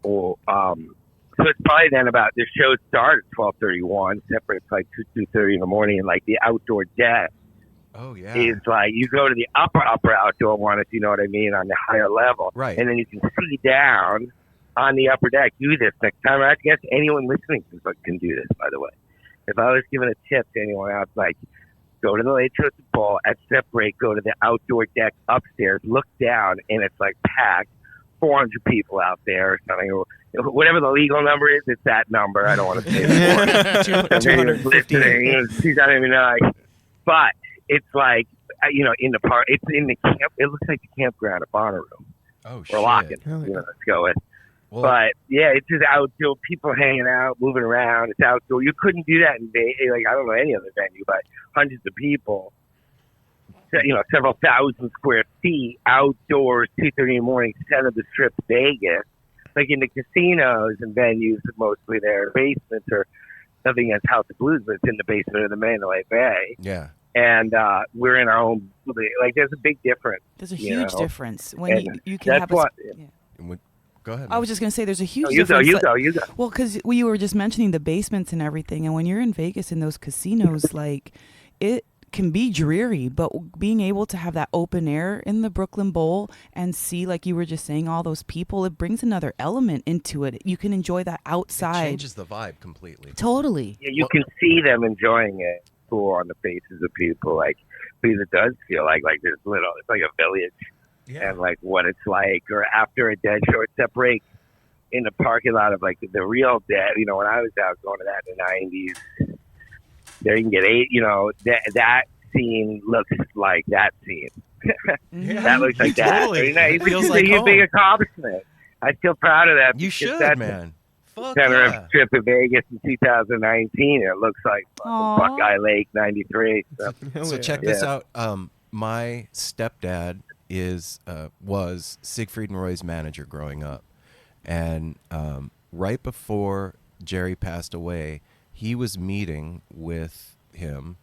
so it's probably then about the show starts at 12:31, separates like 2:30 in the morning, and like the outdoor deck. Oh yeah. Is like you go to the upper outdoor one, if you know what I mean, on the higher level, right? And then you can see down on the upper deck. Do this next time. I guess anyone listening can do this. By the way, if I was giving a tip to anyone else, like go to the late show at the ball at separate, go to the outdoor deck upstairs, look down, and it's like packed. 400 people out there or something, or whatever the legal number is, it's that number. I don't want to say it. 250. He's not even know. But it's like, in the park, it's in the camp. It looks like the campground at Bonnaroo. Oh, shit. Or Lockett, let's go with. Well, but yeah, it's just outdoor, people hanging out, moving around. It's outdoor. You couldn't do that in Vegas. Like, I don't know any other venue, but hundreds of people. Several thousand square feet outdoors, 2:30 in the morning, center of the strip, Vegas. Like in the casinos and venues, mostly their basements or nothing against House of Blues, but it's in the basement of the Mandalay Bay. Yeah. And we're in our own, like there's a big difference. There's a huge difference when you can have Go ahead. I was just going to say there's a huge difference. You go. Well, because you were just mentioning the basements and everything, and when you're in Vegas in those casinos, like it can be dreary, but being able to have that open air in the Brooklyn Bowl and see, like you were just saying, all those people, it brings another element into it. You can enjoy that outside. It changes the vibe completely. Totally. Yeah, you can see them enjoying it on the faces of people, like, because it does feel like there's it's like a village. Yeah. And like what it's like, or after a Dead show, it's that break in the parking lot of like the real Dead. When I was out going to that in the 90s, there you can get 8. That scene looks like that scene. That looks like totally. that. It feels like a big accomplishment. I feel proud of that. You should, man. Center of trip to Vegas in 2019. It looks like Buckeye Lake '93. So check this out. My stepdad was Siegfried and Roy's manager growing up, and right before Jerry passed away, he was meeting with him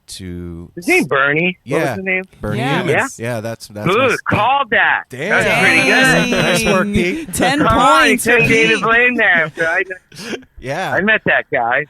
to his name Bernie. Yeah, what was his name? Bernie. Yeah. Yeah, that's good. Called that. Damn, that's pretty good. Nice work, Pete. 10 points. David Blaine there. Yeah, I met that guy.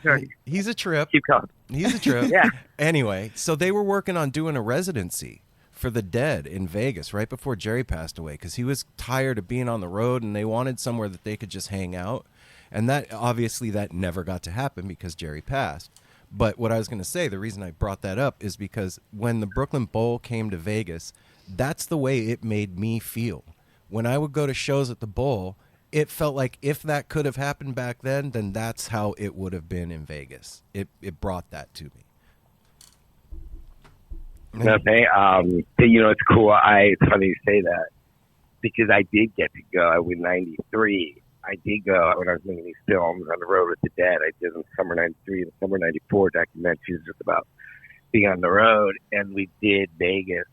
He's a trip. Keep going. He's a trip. Yeah. Anyway, so they were working on doing a residency for the Dead in Vegas right before Jerry passed away because he was tired of being on the road and they wanted somewhere that they could just hang out. And that obviously that never got to happen because Jerry passed. But what I was going to say, the reason I brought that up is because when the Brooklyn Bowl came to Vegas, that's the way it made me feel. When I would go to shows at the Bowl, it felt like if that could have happened back then that's how it would have been in Vegas. It brought that to me. Okay. It's cool. It's funny you say that because I did get to go in '93. I did go when I was making these films on the road with the Dead. I did in summer '93 and summer '94 documentaries just about being on the road, and we did Vegas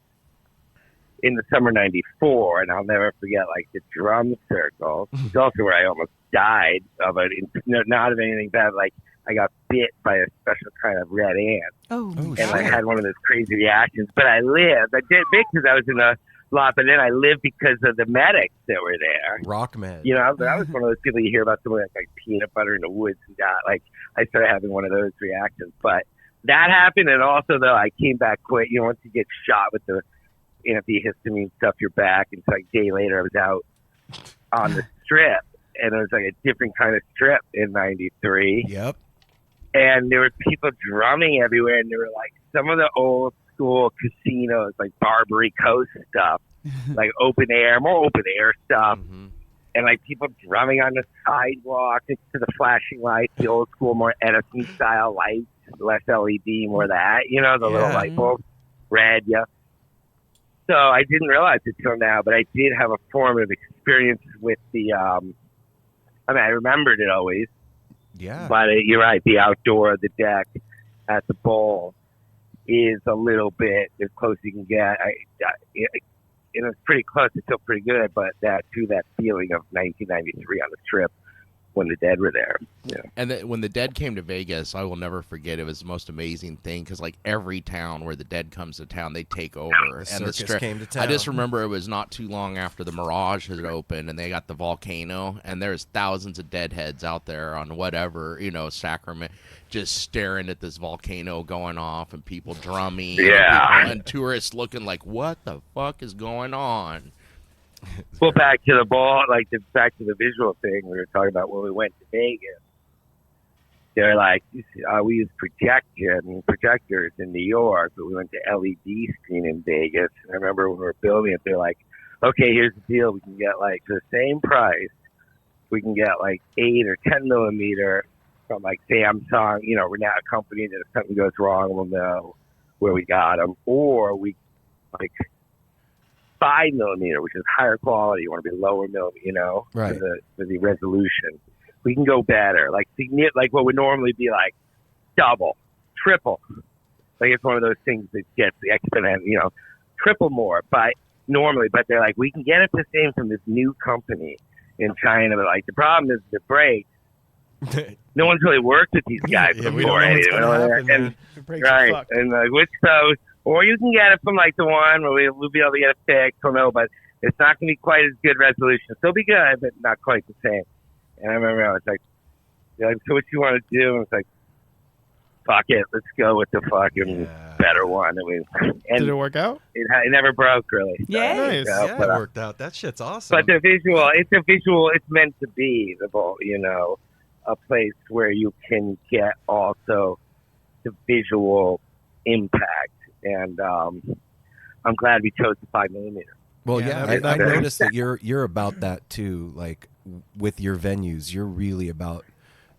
in the summer '94. And I'll never forget like the drum circle. It's also where I almost died of it. Not of anything bad. Like I got bit by a special kind of red ant. Oh, and I had one of those crazy reactions. But I lived. I did big because I was in a lot, but then I lived because of the medics that were there. Rock med. You know, I was one of those people you hear about someone like peanut butter in the woods and got like I started having one of those reactions. But that happened, and also though I came back quick. You know, once you get shot with the antihistamine stuff, you're back. And it's like a day later, I was out on the strip, and it was like a different kind of strip in '93. Yep. And there were people drumming everywhere, and there were like some of the old school casinos, like Barbary Coast stuff, like more open air stuff, and like people drumming on the sidewalk next to the flashing lights, the old school, more Edison style lights, less LED, more that, the little light bulbs, red, yeah. So I didn't realize it till now, but I did have a formative experience with the, I remembered it always. Yeah. But you're right, the outdoor, the deck at the Bowl is a little bit as close as you can get. It's pretty close. It's still pretty good, but that feeling of 1993 on the Strip when the Dead were there. Yeah. And when the Dead came to Vegas, I will never forget. It was the most amazing thing because like every town where the Dead comes to town, they take over. And the Strip came to town. I just remember it was not too long after the Mirage had opened, and they got the volcano, and there's thousands of Deadheads out there on whatever Sacrament, just staring at this volcano going off, and people drumming, and tourists looking like, what the fuck is going on? Well, back to the Ball, back to the visual thing we were talking about when we went to Vegas. They're like, we use projectors in New York, but we went to LED screen in Vegas. And I remember when we were building it, they're like, okay, here's the deal. We can get like for the same price, we can get like 8 or 10 millimeter from like Samsung, we're now a company that if something goes wrong, we'll know where we got them. Or we like 5 millimeter, which is higher quality. You want to be lower millimeter, right. for the resolution. We can go better, like what would normally be like double, triple. Like it's one of those things that gets the exponent, triple more. But they're like, we can get it the same from this new company in China. But like the problem is the brakes. No one's really worked with these guys before. We don't know what's gonna happen, right, and like which those. Or you can get it from like the one where we'll be able to get it fixed. I don't know, but it's not going to be quite as good resolution. Still be good, but not quite the same. And I remember I was like, so what you want to do? And it's like, fuck it, let's go with the fucking better one. And did it work out? It never broke really. Yeah, nice. It worked out. That shit's awesome. But the visual, it's meant to be a place where you can get also the visual impact. And I'm glad we chose the 5 millimeter. Well, Yeah, I noticed that you're about that too. Like with your venues, you're really about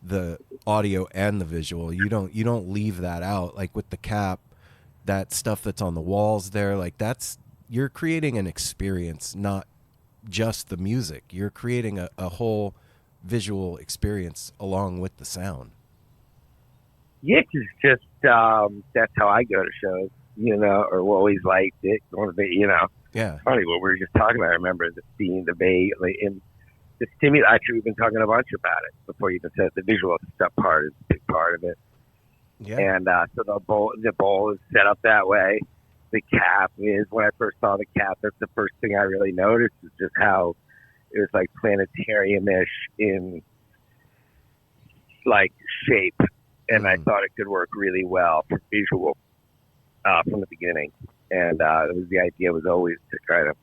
the audio and the visual. You don't leave that out. Like with the cap, that stuff that's on the walls there, like you're creating an experience, not just the music. You're creating a whole visual experience along with the sound. Yeah, it's just that's how I go to shows. Or always liked it. Yeah. Funny what we were just talking about. I remember the scene, in the stimulus. Actually, we've been talking a bunch about it before you even said the visual stuff part is a big part of it. Yeah. And so the bowl is set up that way. The cap is, when I first saw the cap, that's the first thing I really noticed is just how it was like planetarium-ish in like shape. and I thought it could work really well for visual from the beginning. And it was the idea was always to try to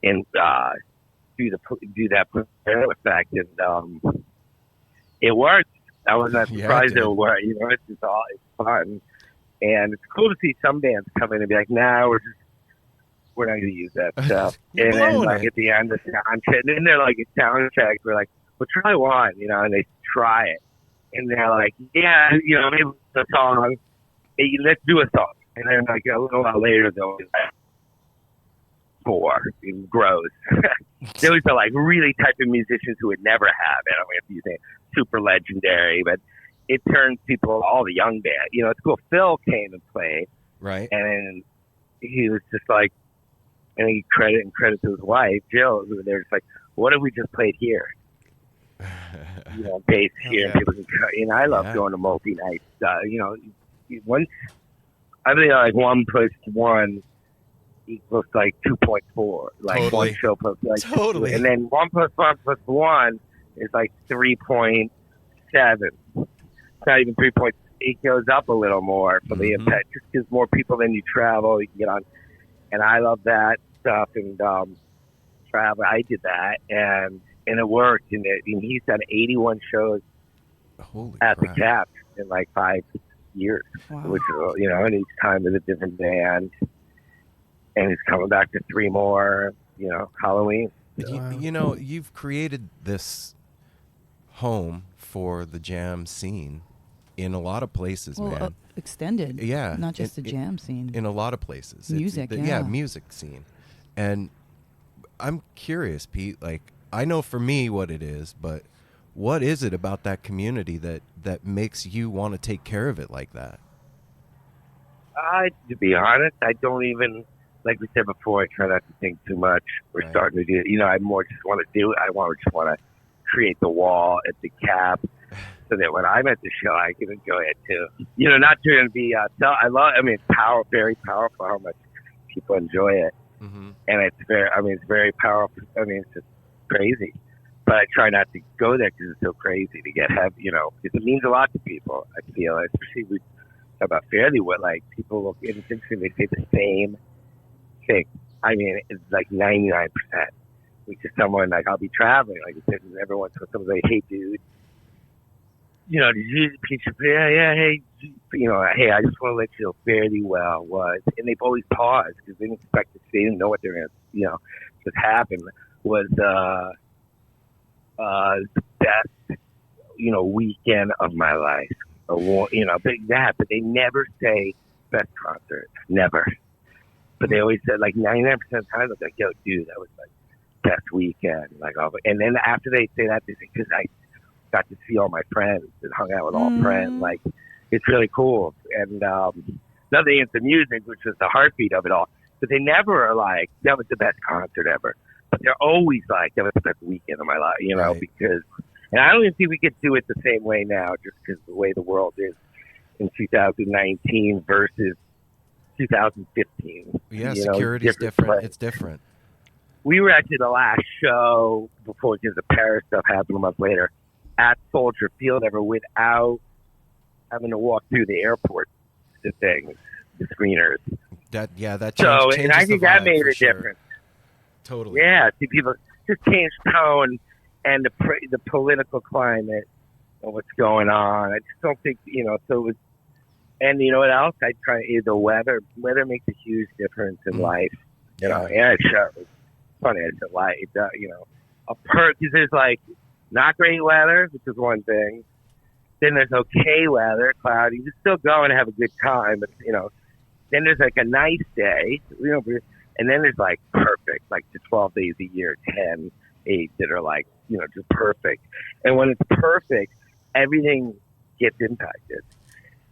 do that effect, and it worked. I was not surprised it worked. You know, it's fun, and it's cool to see some bands come in and be like, "Nah, we're not going to use that stuff." And then, like at the end of the sound check, and then they're like, "It's sound check." We're like, "Well, try one," you know, and they try it, and they're like, "Yeah, you know, maybe the song. Hey, let's do a song." And then like a little while later, they'll be like, "4 it grows." Those are like really type of musicians who would never have it. I mean, if you think super legendary, but it turns people, all the young band. You know, it's cool. Phil came and played, right? And he was just like, and he credit to his wife Jill, who they're just like, "What if we just played here?" You know, bass here. Yeah. People can, and I love going to multi nights. You know, once I think like 1 + 1 equals like 2.4. Like Totally. one show plus like Totally. and then 1 + 1 + 1 is like 3.7. It's not even 3. It goes up a little more for the impact. Just because more people than you travel, you can get on. And I love that stuff. And travel, I did that, and it worked. And he's done 81 shows Holy at crap. the Cap in like 5 years, Wow. which you know, and each time with a different band. And he's coming back to 3 more. You know, Halloween. You know, you've created this home for the jam scene in a lot of places, Well, man. extended. Yeah, Not just the jam scene. In a lot of places. Music, Yeah, music scene. And I'm curious, Pete, like, I know for me what it is, but what is it about that community that makes you want to take care of it like that? To be honest, I don't even, like we said before, I try not to think too much. We're starting to do it. You know, I more just want to do it. I just want to create the wall at the Cap so that when I'm at the show, I can enjoy it too. You know, not trying to be, I mean, it's very powerful how much people enjoy it. Mm-hmm. And it's very powerful. I mean, it's just crazy. But I try not to go there because it's so crazy to get you know, because it means a lot to people, I feel. Especially we talk about fairly what, like, people look, it's interesting, they say the same thing. I mean, it's like 99%. Which is someone, like, I'll be traveling, like, everyone's someone's like, "Hey, dude, you know, did you Peter Shapiro? Yeah, hey, you know, hey, I just want to let you know fairly well was," and they've always paused because they didn't expect to see, they didn't know what they were going to, you know, just happen, was the best, you know, weekend of my life. Or, you know, but they never say best concert, never. But they always said, like, 99% of the time, they're like, "Yo, dude, that was like best weekend." Like, and then after they say that, they say, "Because I got to see all my friends and hung out with all friends." Like, it's really cool. And nothing against the music, which is the heartbeat of it all. But they never are like, "That was the best concert ever." But they're always like, "That was the best weekend of my life," you know, Right. because, and I don't even think we could do it the same way now, just because the way the world is in 2019 versus 2015. Yeah, you know, security's different. place. It's different. We were actually the last show before because the Paris stuff happened a month later at Soldier Field ever without having to walk through the airport, the things, the screeners. That So, changes and I the think that vibe made for a sure. difference. Totally. Yeah, see, people just change tone and the political climate and what's going on. I just don't think, you know, so it was, and you know what else? I try, the weather makes a huge difference in life, you know, and it's funny, it's a light, you know, because there's like not great weather, which is one thing. Then there's okay weather, cloudy. You can still go and have a good time, but, you know, then there's like a nice day, you know, and then there's like perfect, like the 12 days a year, 10, 8 that are like, you know, just perfect. And when it's perfect, everything gets impacted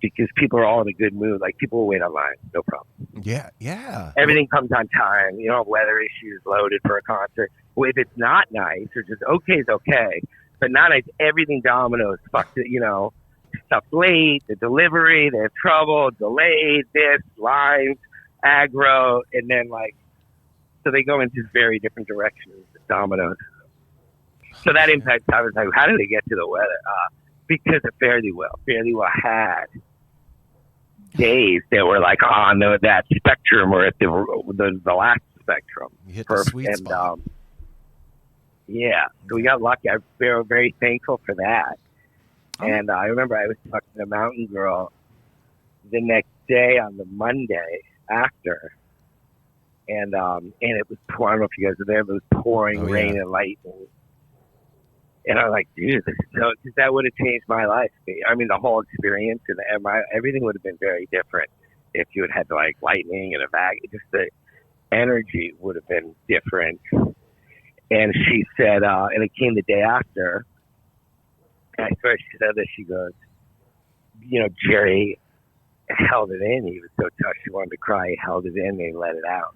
because people are all in a good mood. Like, people will wait online, no problem. Yeah. Everything comes on time. You don't have weather issues loaded for a concert. Well, if it's not nice or just okay is okay, but not nice, everything dominoes. Fuck it, you know, stuff late, the delivery, they have trouble, delayed, this, lines, aggro, and then like, so they go into very different directions, dominoes. So that impacts, I was like, how do they get to the weather? because of Fare Thee Well. Fare Thee Well had days that were like on that spectrum or at the last spectrum. You hit the sweet spot. Yeah, so we got lucky. I'm very, very thankful for that. Oh. And I remember I was talking to Mountain Girl the next day on the Monday after, and it was pouring. I don't know if you guys were there, but it was pouring rain and lightning. And I was like, dude, this is so, cause that would have changed my life. I mean, the whole experience and everything would have been very different if you had like lightning and just the energy would have been different. And she said, and it came the day after. And I swear she said this. She goes, Jerry held it in. He was so touched. He wanted to cry. He held it in and he let it out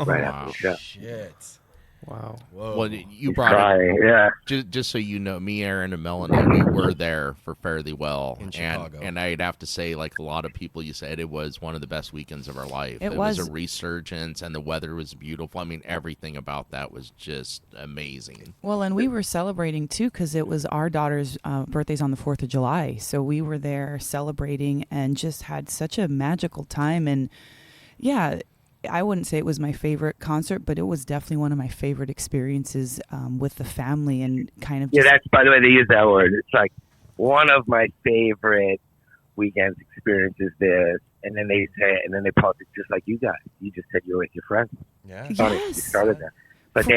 right after the show. Shit. Wow. Whoa. Well, you brought Crying, it. yeah. Just so you know, me, Aaron, and Melanie, we were there for Fare Thee Well, In Chicago. and I'd have to say, like a lot of people, you said it was one of the best weekends of our life. It was was. a resurgence, and the weather was beautiful. I mean, everything about that was just amazing. Well, and we were celebrating too because it was our daughter's birthday's on the 4th of July. So we were there celebrating and just had such a magical time. And yeah, I wouldn't say it was my favorite concert, but it was definitely one of my favorite experiences with the family and kind of just... Yeah, that's, by the way, they use that word. It's like one of my favorite weekends experiences this. And then they say, and then they pause it just like you guys. You just said you were with your friends. Yeah. Funny, you Yes. started there. But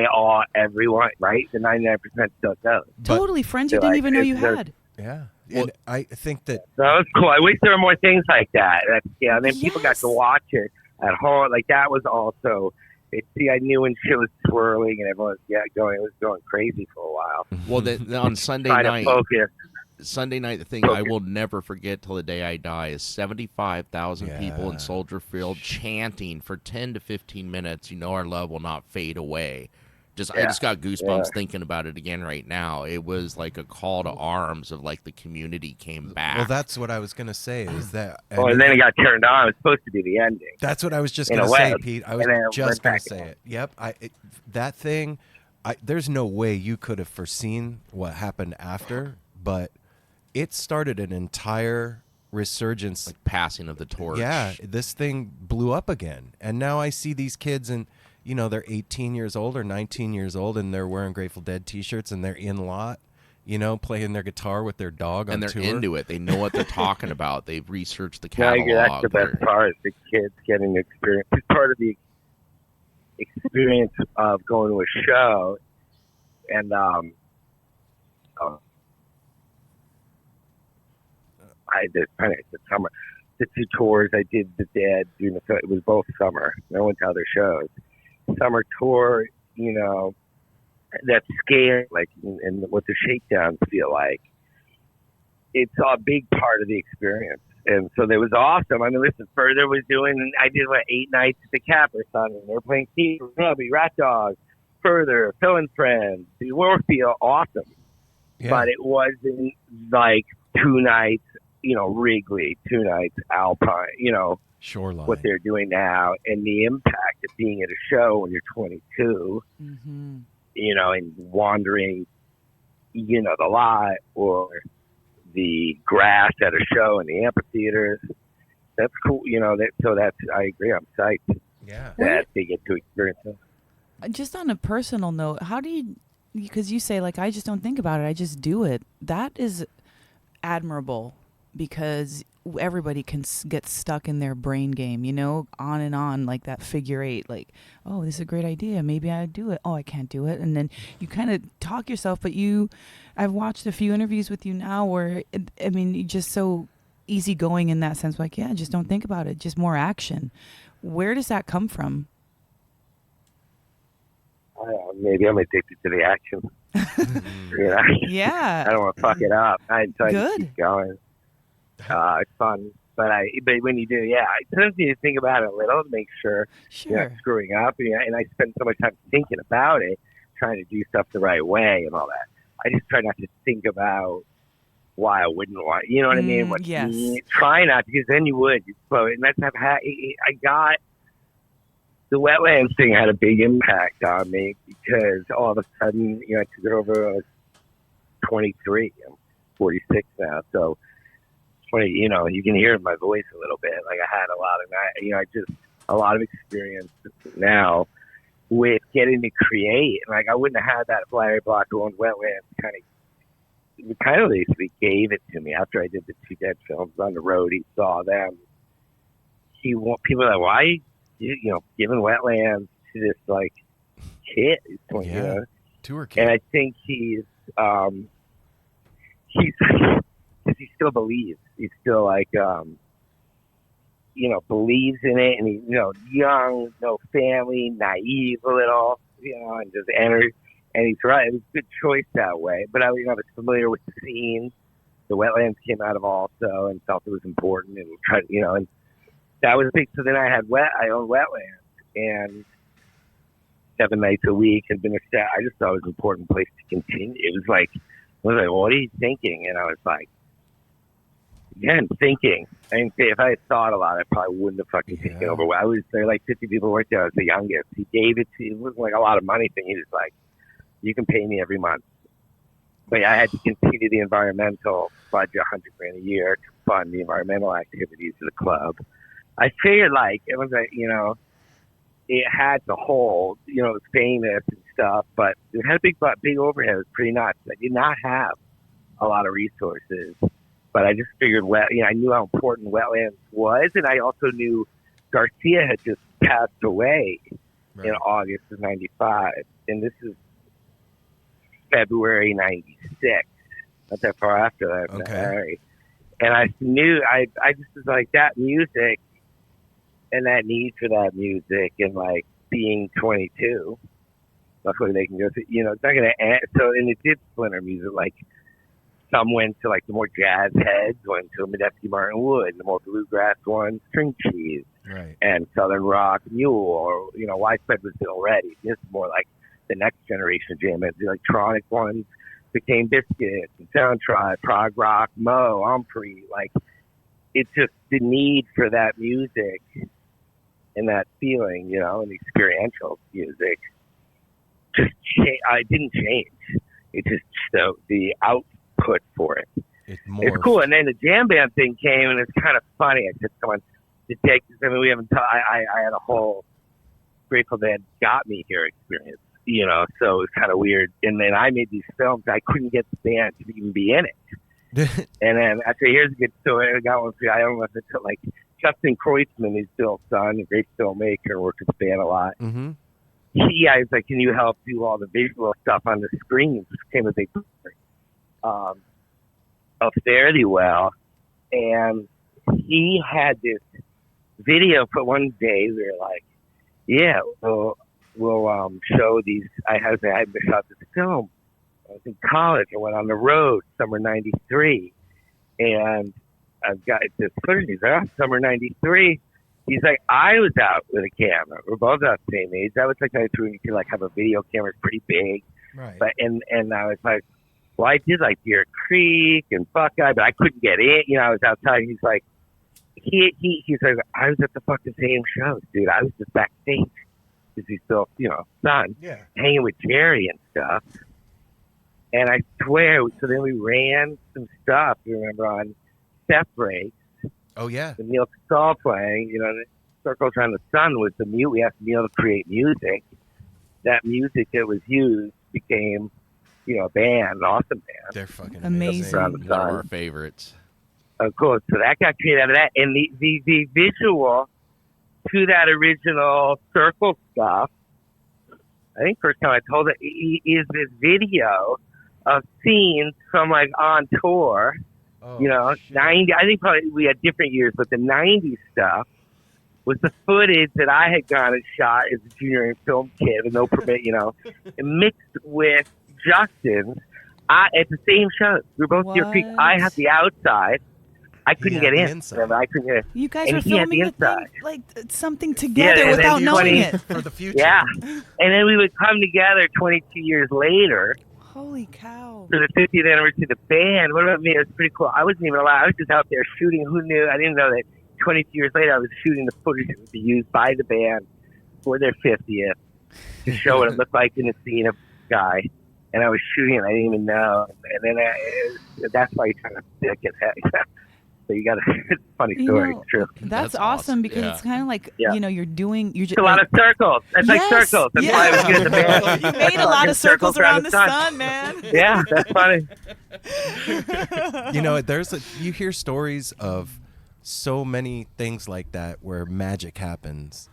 everyone, right? The 99% still goes. Totally. Friends you They're didn't like, even know you it's- had. Yeah. Well- And I think that So that was cool. I wish there were more things like that. And then people got Yes. to watch it at home. Like that was also. I knew when shit was swirling and everyone was going. It was going crazy for a while. Well, on Sunday Trying night, to focus. the thing I will never forget till the day I die is 75,000 people in Yeah. Soldier Field chanting for 10 to 15 minutes. Our love will not fade away. I just got goosebumps thinking about it again right now. It was like a call to arms of like the community came back. well, that's what I was gonna say is that. Oh, and then it got turned on. It was supposed to be the ending. That's what I was just In gonna a way. say, Pete. I was And then it just went gonna back say in. it. Yep. That thing. There's no way you could have foreseen what happened after, but it started an entire resurgence. like passing of the torch. Yeah, this thing blew up again, and now I see these kids and. They're 18 years old or 19 years old, and they're wearing Grateful Dead T-shirts, and they're in lot, playing their guitar with their dog on And they're tour. into it. They know what they're talking about. They've researched the Yeah, I catalog. agree. That's the best part. The kids getting the experience. It's part of the experience of going to a show, and I did the summer. The 2 tours I did the Dead doing it was both summer. I went to other shows. Summer tour, that scale, like, and what the shakedowns feel like. It's a big part of the experience. And so that was awesome. I mean, listen, Further was doing, I did 8 nights at the Cap or something. They were playing Keith, Robbie, Rat Dog, Further, Phil and Friends, the Warfield, awesome. Yeah. But it wasn't like 2 nights, Wrigley, 2 nights, Alpine, Shoreline. what they're doing now, and the impact of being at a show when you're 22, Mm-hmm. and wandering, the lot or the grass at a show in the amphitheaters. That's cool, I agree. I'm psyched Yeah. that they get to experience it. Just on a personal note, how do you, because you say, like, I just don't think about it, I just do it. That is admirable because everybody can get stuck in their brain game, on and on, like that figure 8, like, oh, this is a great idea. Maybe I'd do it. Oh, I can't do it. And then you kind of talk yourself, but I've watched a few interviews with you now where, you're just so easygoing in that sense. Like, yeah, just don't think about it. Just more action. Where does that come from? I don't know, maybe I'm addicted to the action. I Yeah. don't want to fuck it up. I just Good. keep going. It's fun, but when you do, sometimes you think about it a little to make sure you're Sure. not screwing up. And I spend so much time thinking about it, trying to do stuff the right way and all that. I just try not to think about why I wouldn't want. You know what I mean? Yes. Try not, because then you would. And that's I got. The wetlands thing had a big impact on me because all of a sudden, I took it over when I was 23. 46 now, so 20. You know, you can hear my voice a little bit. Like I had a lot of that. You know, a lot of experience now with getting to create. Like I wouldn't have had that if Larry Block who owned Wetlands kind of basically gave it to me after I did the 2 Dead films on the road. He saw them. People are like, why you know, giving Wetlands to this like kid? He's 20, you know? Tour kid. And I think he still believes. He's still like, you know, believes in it, and he's, you know, young, no family, naive a little, you know, and just energy. And he's right. It was a good choice that way. But I was familiar with the scene. The Wetlands came out of also, and felt it was important, and tried, you know, and that was big. So then I owned Wetlands, and 7 nights a week had been I just thought it was an important place to continue. It was like, what are you thinking? And I was like, yeah, I'm thinking. I mean, if I had thought a lot, I probably wouldn't have fucking taken over. I was there, like 50 people worked there. I was the youngest. He gave it to me. It wasn't like a lot of money thing. He was like, you can pay me every month. But I had to continue the environmental budget, $100,000 a year to fund the environmental activities of the club. I figured like, it was like, you know, it had to hold, you know, it was famous and stuff, but it had a big overhead. It was pretty nuts. I did not have a lot of resources, but I just figured, you know, I knew how important Wetlands was, and I also knew Garcia had just passed away in August of '95, and this is February '96. Not that far after that. Okay. And I knew, I just was like, that music and that need for that music, and like being 22, luckily they can go to, you know, it's not going to end. So, and it did splinter music. Like some went to like the more jazz heads, went to Medeski Martin Wood, and the more bluegrass ones, String Cheese, and Southern Rock, Mule, or, you know, Widespread was already. This is more like the next generation of jam. The electronic ones became Biscuits and Soundtribe, Prog Rock, Mo, Humphrey. Like, it's just the need for that music and that feeling, you know, and the experiential music just I didn't change. It just, the output for it. It's cool. And then the jam band thing came, and it's kind of funny. I said, someone to take, I mean, we haven't, I had a whole Grateful Dead got me here experience, you know, so it's kind of weird. And then I made these films. I couldn't get the band to even be in it. And then I said, here's a good story. I got one for you. I don't know if it's like Justin Kreutzmann, is Bill's son, a great filmmaker, worked with the band a lot. Mm-hmm. I was like, can you help do all the visual stuff on the screen? Which became a big of Fare Thee Well. And he had this video put one day. We were like, yeah, we'll show these. I shot this film. I was in college. I went on the road summer '93, and I've got this footage. He's like, summer '93. He's like, I was out with a camera. We're both about the same age. That was like '93 when you could like have a video camera. It's pretty big, right? But and I was like, well, I did like Deer Creek and Buckeye, but I couldn't get in. You know, I was outside. He's like, he's like, I was at the fucking same shows, dude. I was just backstage because he's still, you know, son, hanging with Jerry and stuff. And I swear, so then we ran some stuff, you remember, on Step Breaks. Oh, yeah. The Neil Casal playing, you know, the Circles Around the Sun was the mute. We asked Neil to create music. That music that was used became, you know, a band, an awesome band. They're fucking amazing. One of our favorites. Of course. So that got created out of that. And the visual to that original Circle stuff, I think first time I told it, is this video of scenes from like on tour, you know, shit. 90. I think probably we had different years, but the 90s stuff was the footage that I had gone and shot as a junior film kid with no permit, you know, and mixed with Justin's at the same show. We were both Deer Creek. I had the outside. I couldn't get in. I couldn't get in. You guys were filming the thing, like something together without knowing it. For the future. Yeah. And then we would come together 22 years later. Holy cow. For the 50th anniversary of the band. What about me? It was pretty cool. I wasn't even allowed. I was just out there shooting. Who knew? I didn't know that 22 years later I was shooting the footage that would be used by the band for their 50th to show what it looked like in the scene of Guy. and I was shooting and I didn't even know. And then that's why you turn up sick and so you got it's a funny story. It's true. That's awesome because it's kind of like, you're just it's a lot of circles. It's like circles. That's why I was good at the band. You made a lot of circles around the sun, man. Yeah, that's funny. You hear stories of so many things like that where magic happens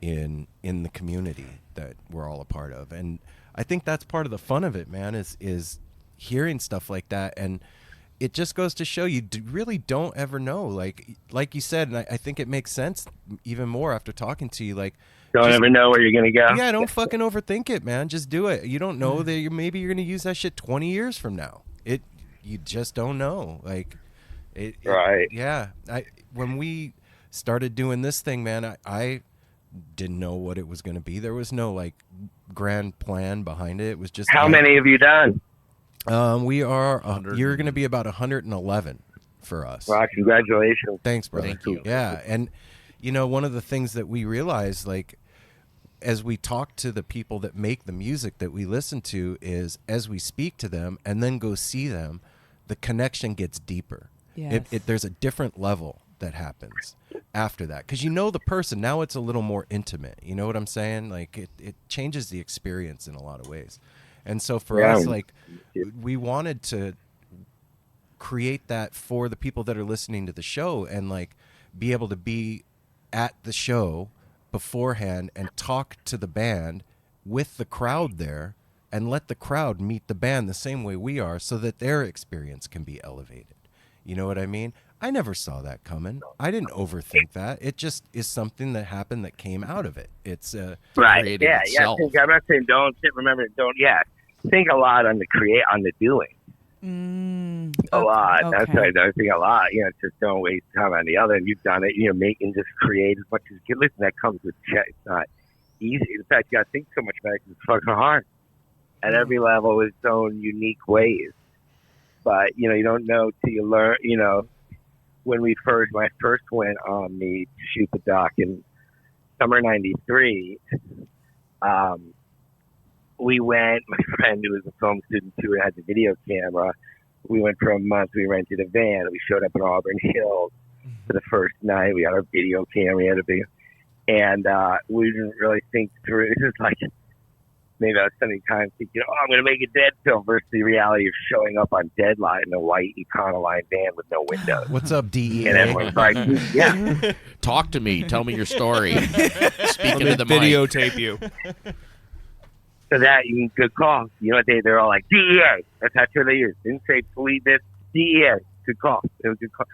in the community that we're all a part of. And I think that's part of the fun of it, man, is hearing stuff like that. And it just goes to show you really don't ever know. Like you said, and I think it makes sense even more after talking to you. Like, don't ever know where you're going to go. Yeah, don't fucking overthink it, man. Just do it. You don't know that maybe you're going to use that shit 20 years from now. You just don't know. Like, right. Yeah. When we started doing this thing, man, I didn't know what it was going to be. There was no like grand plan behind it. It was just how many have you done? We are. You're going to be about 111 for us. Wow! Congratulations. Thanks, brother. Thank you. Yeah, and one of the things that we realized, like, as we talk to the people that make the music that we listen to, is as we speak to them and then go see them, the connection gets deeper. Yes. There's a different level that happens after that because the person. Now it's a little more intimate. You know what I'm saying? Like it changes the experience in a lot of ways. And so for us, like, we wanted to create that for the people that are listening to the show and like be able to be at the show beforehand and talk to the band with the crowd there and let the crowd meet the band the same way we are so that their experience can be elevated. You know what I mean? I never saw that coming. I didn't overthink that. It just is something that happened that came out of it. It's right. Yeah. Itself. I'm not saying don't remember. Don't. Yeah. Think a lot on the doing. A lot. Okay. That's right. I think a lot. Just don't waste time on the other. And you've done it. Make and just create as much as you can. Listen, that comes with it's not easy. In fact, you got to think so much about it 'cause it's fucking hard. At every level, its own unique ways. But you don't know till you learn. When when I first went on the shoot the doc in summer '93. We went, my friend who was a film student too had the video camera. We went for a month. We rented a van. We showed up in Auburn Hills for the first night. We had our video camera. We had a video. And we didn't really think through. It was like maybe I was spending time thinking, I'm going to make a dead film versus the reality of showing up on Deadline in a white Econoline van with no windows. What's up, DEA? And everyone's like, yeah. Talk to me. Tell me your story. Speaking of the videotape you. So that, good call. They're all like, DEA. That's how true they use. Didn't say police this. DEA. Good call. It was a good call.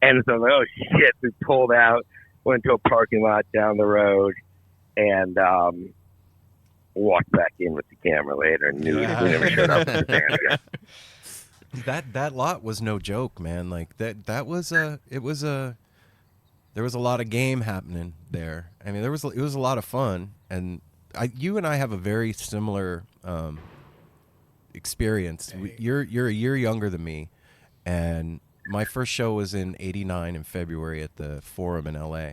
And so I'm like, oh, shit. We pulled out, went to a parking lot down the road, and walked back in with the camera later and knew we never showed up with the van again. That lot was no joke, man. Like, there was a lot of game happening there. I mean, it was a lot of fun, and you and I have a very similar experience. You're a year younger than me, and my first show was in '89 in February at the Forum in LA.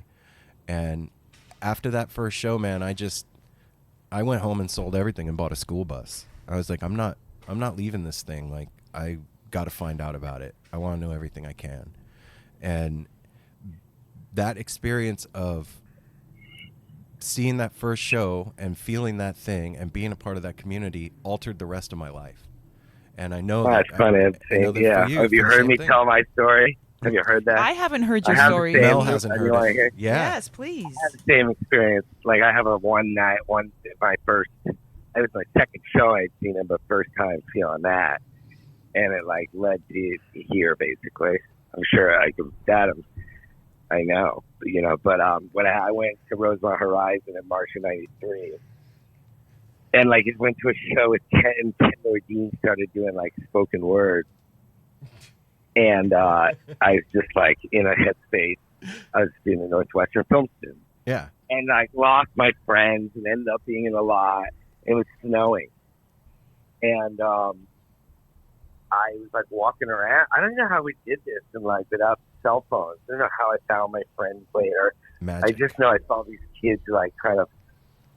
And after that first show, man, I went home and sold everything and bought a school bus. I was like, I'm not leaving this thing. Like, I got to find out about it. I want to know everything I can. And that experience of seeing that first show and feeling that thing and being a part of that community altered the rest of my life. And I know that's funny. Yeah. Have you heard me tell my story? Have you heard that? I haven't heard your story. Mel hasn't heard it. Yeah. Yes, please. I have the same experience. Like, I have my second show I'd seen him, but first time feeling that. And it like led to here, basically. I'm sure I know, but when I went to Rosemont Horizon in March of '93, and like it went to a show with Ken Nordine started doing like spoken word, and I was just like in a headspace. I was doing a Northwestern film student, yeah, and I lost my friends and ended up being in a lot. It was snowing, and I was like walking around. I don't know how we did this, and like without cell phones. I don't know how I found my friends later. Magic. I just know I saw these kids like kind of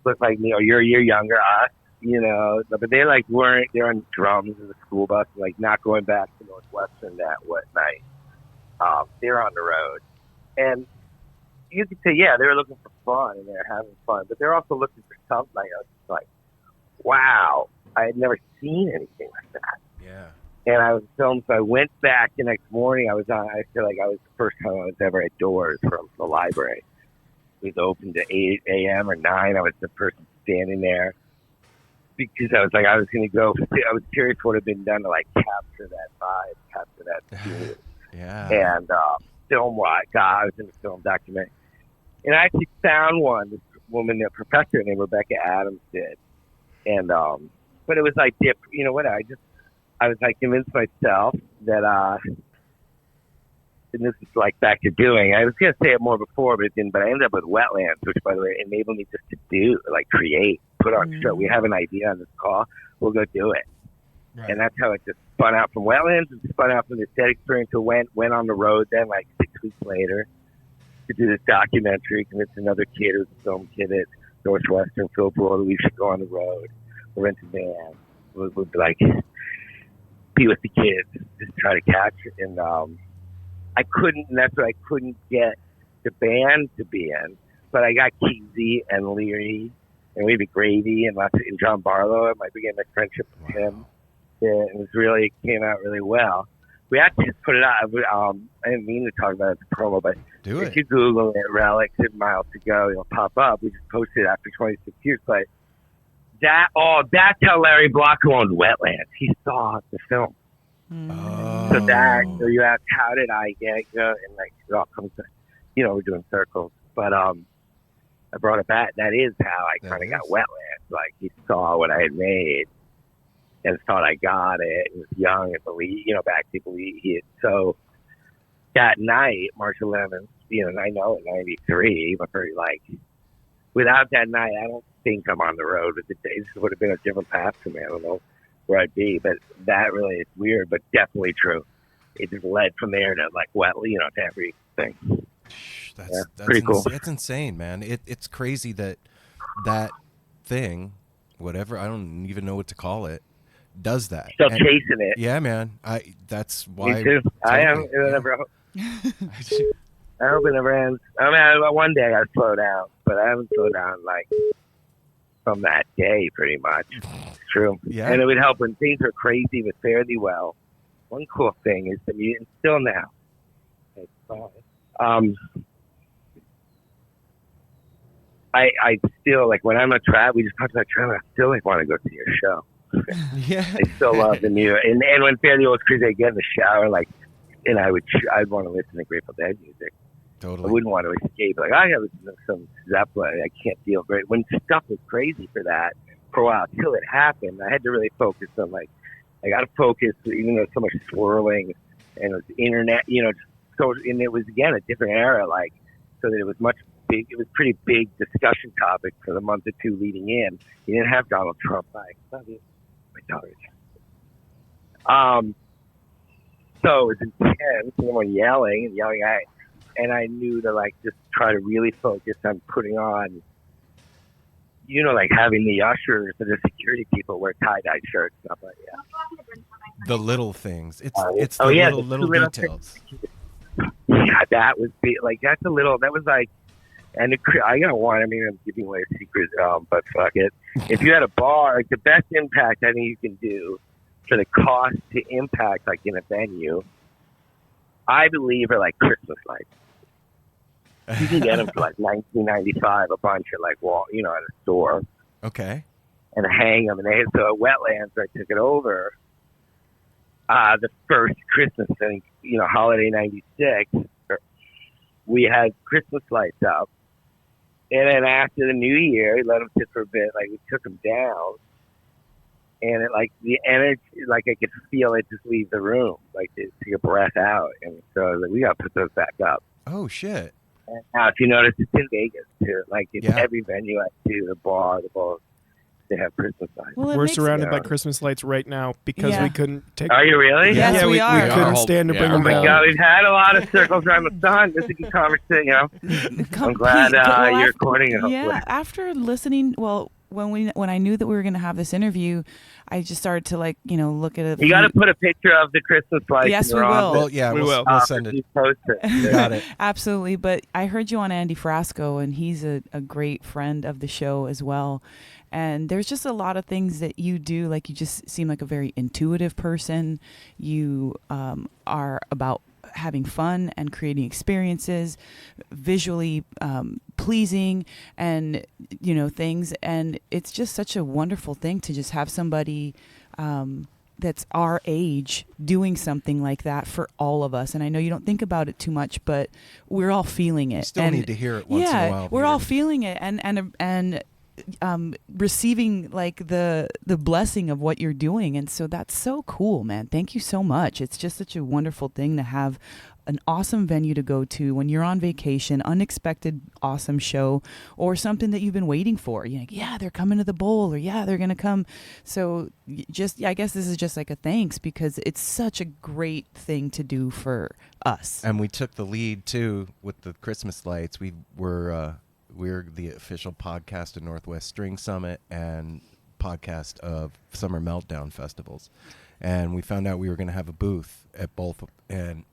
look like me, or you're a year younger, us, you know, but they like weren't. They're on drums in the school bus, like not going back to Northwestern that night. They're on the road, and you could say, yeah, they're looking for fun and they're having fun, but they're also looking for something. I was like, wow, I had never seen anything like that. Yeah. And I was filmed, so I went back the next morning. I feel like I was the first time I was ever at doors from the library. It was open to 8 a.m. or 9. I was the person standing there because I was like, I was going to go. I was curious what had been done to like capture that vibe, capture that scene. Yeah. And film what I was in a film documentary. And I actually found this woman, a professor named Rebecca Adams did. And, but it was like, you know what, I was like convinced myself that, and this is like back to doing, I was going to say it more before, but it didn't, but I ended up with Wetlands, which by the way, enabled me just to do, like create, put on a show. We have an idea on this call, we'll go do it. Right. And that's how it just spun out from Wetlands and spun out from the set experience. So went on the road then like 6 weeks later to do this documentary, convinced another kid who's a film kid at Northwestern, Hillsboro, that we should go on the road. We'll rent a van. We'll like be with the kids, just try to catch it. And I couldn't, and that's what I couldn't get the band to be in. But I got Keezy and Leary and maybe Gravy and John Barlow. I began my friendship with him. Yeah, it came out really well. We actually just put it out. I didn't mean to talk about it as a promo, but if you Google it, Relics and Miles to Go, it'll pop up. We just posted it after 26 years. But that's how Larry Block owned Wetlands. He saw the film. Oh. So you asked, how did I get it? And like, it all comes to, you know, we're doing circles. But I brought it back. That is how I kind of got Wetlands. Like, he saw what I had made and thought I got it, and was young and believed it. So that night, March 11th, you know, I know in 93, but like, without that night, I don't think I'm on the road. But this would have been a different path for me. I don't know where I'd be, but that really is weird, but definitely true. It just led from there to like, to everything. That's pretty cool. It's insane, man. It's crazy that thing, whatever, I don't even know what to call it, does that. Still chasing it. Yeah, man. That's why. Me too. I am. I hope it never ends. I mean, one day I slow down, but I haven't slowed down like from that day, pretty much. It's true. Yeah. And it would help when things are crazy but fairly well. One cool thing is that and still now. I still like when I'm a travel. We just talked about traveling. I still like want to go to your show. Yeah. I still love the music. And when fairly well was crazy, I get in the shower like, and I'd want to listen to Grateful Dead music. Totally. I wouldn't want to escape. Like, I have some Zeppelin. I can't feel great. When stuff was crazy for that for a while, till it happened, I had to really focus on, like, I got to focus, even though so much swirling and it was internet, you know, so, and it was, again, a different era, like, so that it was it was pretty big discussion topic for the month or two leading in. You didn't have Donald Trump. My daughter. So it was intense, someone yelling, and I knew to like just try to really focus on putting on, you know, like having the ushers and the security people wear tie-dye shirts, stuff like that. The little things. It's the little details. Yeah, that was like that was like, and I got one. I mean, I'm giving away a secret, but fuck it. If you had a bar, like the best impact I think you can do for the cost to impact, like in a venue, I believe are like Christmas lights. You can get them for like $19.95 a bunch at like at a store. Okay. And hang them, and so at Wetlands I took it over. The first Christmas thing, holiday '96, we had Christmas lights up, and then after the New Year, we let them sit for a bit. Like we took them down. And it, like the energy, like I could feel it just leave the room, like to take a breath out. And so I was like, we got to put those back up. Oh, shit. And now, if you notice, it's in Vegas, too. Like, it's every venue I do, the bar, they have Christmas lights. Well, we're surrounded by Christmas lights right now because we couldn't take Are you really? Yes, we are. We couldn't stand to bring them Oh, my down. God. We've had a lot of circles around the sun. This is a good conversation, I'm glad you're recording it. Yeah, after listening, when I knew that we were going to have this interview, I just started to look at it. You got to put a picture of the Christmas lights. Yes, in we your will. office. Well, yeah, We will. we'll send it. You post it. You got it. Absolutely. But I heard you on Andy Frasco, and he's a great friend of the show as well. And there's just a lot of things that you do. Like, you just seem like a very intuitive person. You are about having fun and creating experiences, visually pleasing, and things. And it's just such a wonderful thing to just have somebody that's our age doing something like that for all of us. And I know you don't think about it too much, but we're all feeling it. You still need to hear it once in a while. We're all feeling it, and receiving like the blessing of what you're doing. And so that's so cool, man. Thank you so much. It's just such a wonderful thing to have an awesome venue to go to when you're on vacation, unexpected awesome show, or something that you've been waiting for. You're like, yeah, they're coming to the bowl, or yeah, they're going to come. So I guess this is just like a thanks, because it's such a great thing to do for us. And we took the lead too with the Christmas lights. We're the official podcast of Northwest String Summit and podcast of Summer Meltdown festivals. And we found out we were going to have a booth at both. And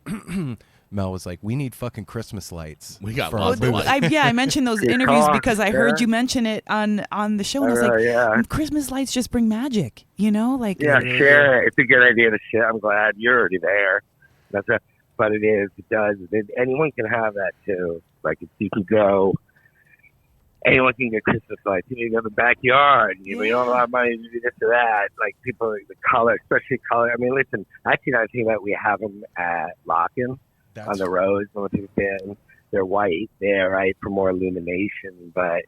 Mel was like, we need fucking Christmas lights. We got for lots our of booth." lights. I mentioned those Good interviews talk, because I heard yeah. you mention it on the show. And I was like, yeah. Christmas lights just bring magic, like. Yeah, share it. It's a good idea to share. I'm glad you're already there. That's right. But it is. It does. Anyone can have that too. Like, if you can go. Anyone can get Christmas lights. You can go to the backyard. You don't have a lot of money to do this or that. Like, people, the color, especially color. I mean, listen, actually, now I think that we have them at Lock-In on the roads. They're white there, right, for more illumination. But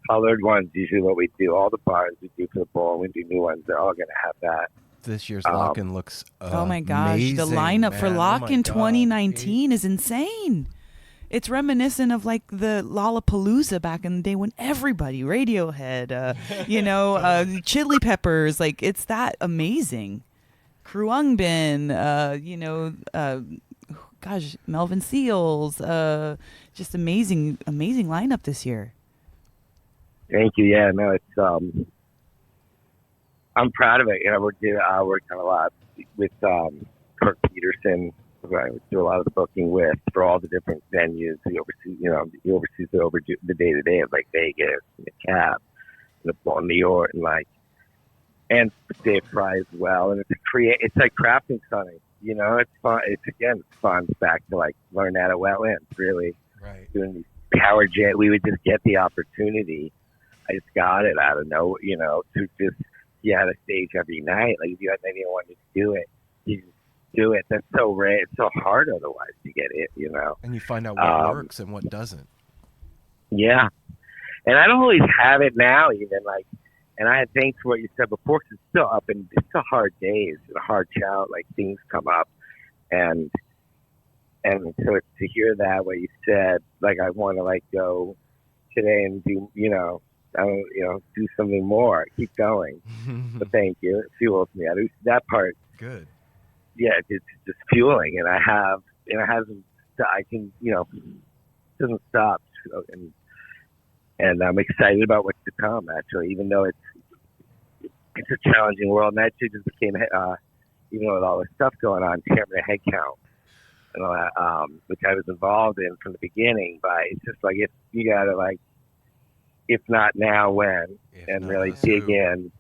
colored ones, usually what we do, all the bars we do for the bowl, we do new ones, they're all going to have that. This year's Lock-In looks Oh my gosh, amazing, the lineup for man. Lock-In Oh my God. 2019 is insane. It's reminiscent of like the Lollapalooza back in the day when everybody, Radiohead, Chili Peppers, like it's that amazing. Khruangbin, Melvin Seals, just amazing lineup this year. Thank you. Yeah, no, it's I'm proud of it. I worked on a lot with Kirk Peterson. I do a lot of the booking with for all the different venues. He oversees the day-to-day of like Vegas and the Cap and the New York and Dave Fry as well. And it's like crafting something. It's fun. It's fun. It's back to like learn that at Wetlands. Really, right? Doing these power jet. We would just get the opportunity. I just got it out of nowhere. To just a stage every night. Like if you had anyone wanted to do it, you just do it. That's so rare. It's so hard otherwise to get it, And you find out what works and what doesn't. Yeah. And I don't always have it now even and I had thanks for what you said before, 'cause it's still up and it's still hard days and a hard shout, like things come up and so to hear that, what you said, like I want to go today and do, do something more, keep going. But thank you. It fuels me. That part. Good. Yeah, it's just fueling, and it hasn't. I can, it doesn't stop, and I'm excited about what's to come. Actually, even though it's a challenging world, and actually just became, even with all this stuff going on, tearing the head count, and all that, which I was involved in from the beginning. But it's just like if you gotta if not now, when, and really dig in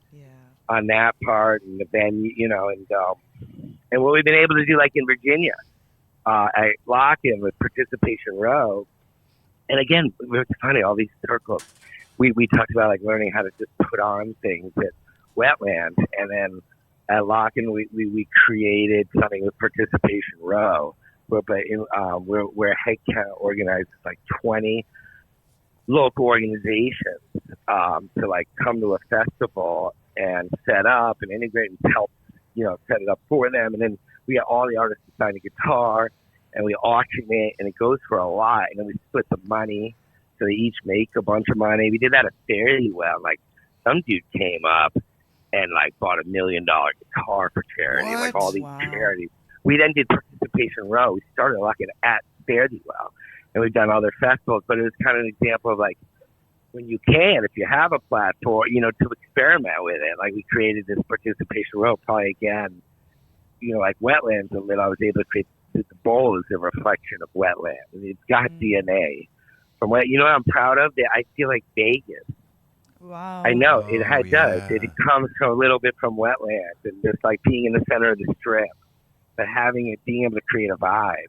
on that part and the venue, and what we've been able to do, like in Virginia, at Lock-In with Participation Row. And again, it's funny, all these circles. We talked about learning how to just put on things at Wetland. And then at Lock-In, we created something with Participation Row, where Headcount organizes 20 local organizations to come to a festival and set up and integrate and help set it up for them. And then we got all the artists to sign a guitar and we auction it and it goes for a lot. And then we split the money so they each make a bunch of money. We did that at fairly well. Some dude came up and bought $1 million guitar for charity, all these charities. We then did Participation Row. We started at Fare Thee Well, and we've done other festivals, but it was kind of an example of when you can, if you have a platform, to experiment with it. Like we created this participation road, probably again, like wetlands, and then I was able to create the bowl is a reflection of wetland. It's got DNA from what I'm proud of. I feel like Vegas. Wow. I know Oh, it does. It comes from a little bit from wetlands and just like being in the center of the strip, but being able to create a vibe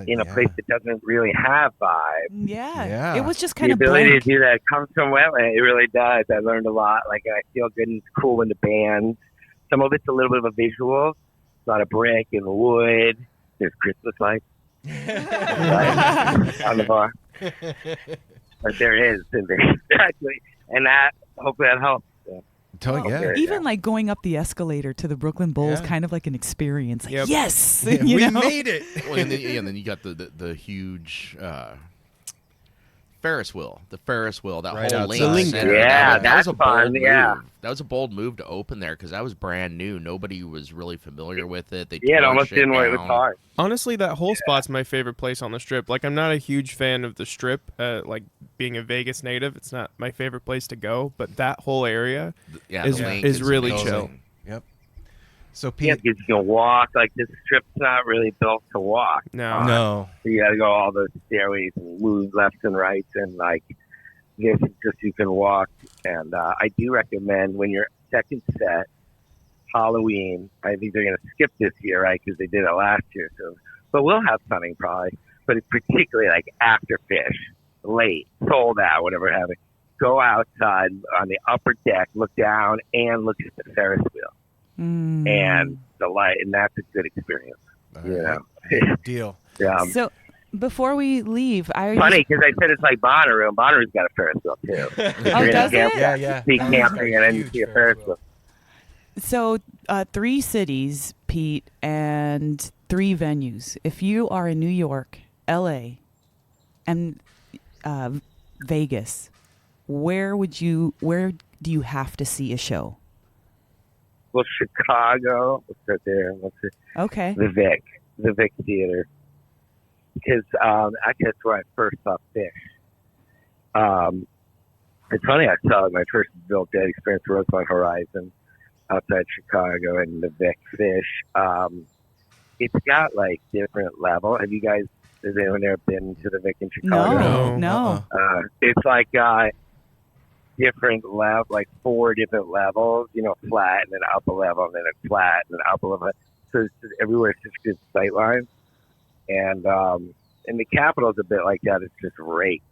in a place that doesn't really have vibe. Yeah. It was just The kind of ability blank. to do that comes from wetland. It really does. I learned a lot. Like I feel good and cool in the band. Some of it's a little bit of a visual. A lot of brick and wood. There's Christmas lights on the bar. But there is. Exactly. And that, hopefully that helps. Even like going up the escalator to the Brooklyn Bowl is kind of like an experience. Like, yes, we made it. Well, and then you got the huge Ferris wheel, that Right whole outside. lane center. Yeah, that was a fun, bold yeah. move. That was a bold move to open there because that was brand new. Nobody was really familiar with it. They it tore almost shit didn't work. It was down. hard. Honestly, that whole spot's my favorite place on the Strip. Like, I'm not a huge fan of the Strip. Like, being a Vegas native, it's not my favorite place to go. But that whole area Yeah, is the link really amazing. chill. Yep. So Yeah, Pete, because you can walk. Like this strip's not really built to walk. No. So you got to go all those stairways and move left and right, and like this is just you can walk. And I do recommend when your second set, Halloween. I think they're going to skip this year, right? Because they did it last year. So, but we'll have something probably. But it's particularly like after Fish, late, sold out, whatever have it. Go outside on the upper deck, look down, and look at the Ferris wheel. And the light, and that's a good experience. Deal. So before we leave, Funny because I said it's like Bonnaroo, and Bonnaroo's got a Ferris wheel too. Oh, does it? Yeah. See camping, and then you see a Ferris wheel. So 3 cities, Pete, and 3 venues. If you are in New York, LA, and Vegas, where do you have to see a show? Well, Chicago. Let's start there. Let's see. Okay. The Vic Theater. Because actually that's where I first saw Fish. It's funny, I saw my first Bill Dead experience was on Horizon outside Chicago and the Vic Fish. It's got like different level. Has anyone ever been to the Vic in Chicago? No. It's like different level, like 4 different levels, flat and then up a level and then a flat and then up a level. So it's just, everywhere it's just good sight lines. And the Capitol's a bit like that. It's just raked,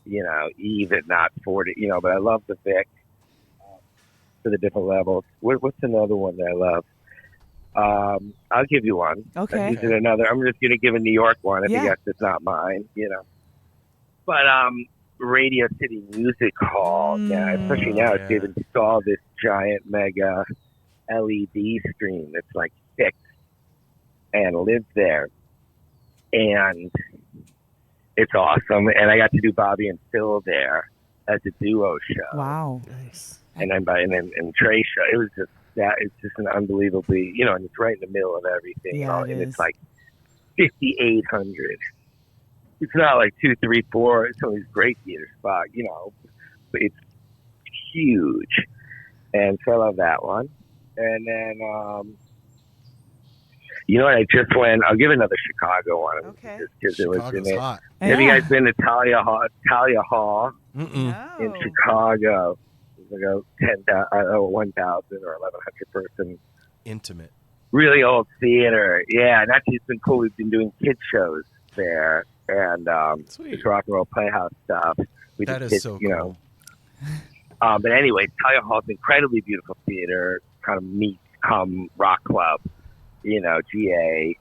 even, not 40, but I love the Vic for the different levels. What's another one that I love? I'll give you one. Okay. Is it another? I'm just going to give a New York one. I Yeah. guess it's not mine, But Radio City Music Hall, especially now, they've installed this giant mega LED screen that's like fixed and lives there. And it's awesome. And I got to do Bobby and Phil there as a duo show. Wow. Nice. And then and Trey show. It was just it's just an unbelievably, and it's right in the middle of everything. Yeah, and it is. it's like 5,800. It's not like 2, 3, 4. It's some of these great theater spots, but it's huge. And so I love that one. And then, I just went. I'll give another Chicago one. Okay. Just because it was in Chicago's it. hot. Have you guys been to Talia Hall Mm-mm. in Chicago? It's like a 1,000 or 1,100 person, Intimate. really old theater. Yeah, and actually it's been cool. We've been doing kids shows there and this rock and roll playhouse stuff. We That did is kids, so cool. But anyway, Talia Hall's an incredibly beautiful theater, kind of meets come rock club, GA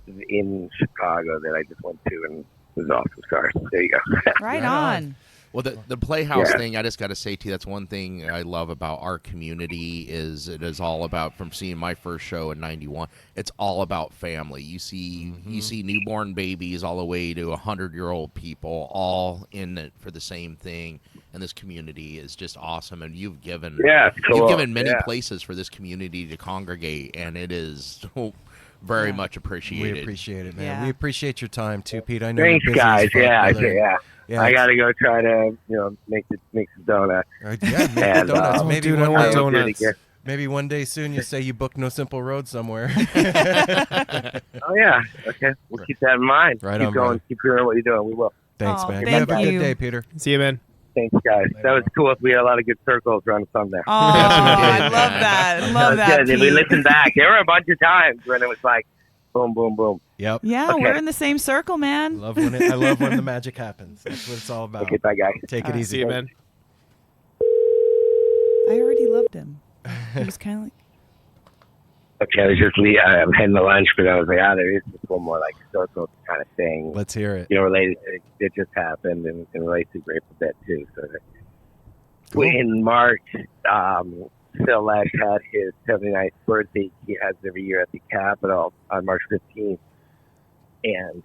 in Chicago that I just went to and it was awesome. Sorry. There you go. Right on. Well, the Playhouse thing, I just got to say to you, that's one thing I love about our community is it is all about, from seeing my first show in 91, it's all about family. You see newborn babies all the way to 100-year-old people all in it for the same thing. And this community is just awesome. And you've given It's cool. you've given many places for this community to congregate, and it is very Yeah. much appreciated. We appreciate it, man. Yeah. We appreciate your time too, Pete. I know Thanks, you're busy as guys. fuck, Yeah, brother. Yeah, I gotta go try to make some donuts. Yeah, make the And, donuts. Oh, Maybe dude, I one want day. I'll do it donuts. again. Maybe one day soon you say you booked No Simple Road somewhere. Oh yeah. Okay. We'll keep that in mind. Right keep on, going. brother. Keep doing what you're doing. We will. Thanks, Oh, man. thank You have a you. good day, Peter. See you, man. Thanks, guys. That was cool. We had a lot of good circles around the sun there. Oh, I love that. I love that. Good. If we Pete. listened back, there were a bunch of times when it was like, boom, boom, boom. Yep. Yeah, Okay. we're in the same circle, I man. love when the magic happens. That's what it's all about. Okay, bye, guys. Take it All right. easy. See you, man. I already loved him. He was kind of like, Okay, I was just I'm heading to lunch, but I was like, there is just one more like circle kind of thing. Let's hear it. Related that just happened and related to Grateful Dead too. So Cool. in March, Phil Lesh had his 79th birthday. He has every year at the Capitol on March 15th. And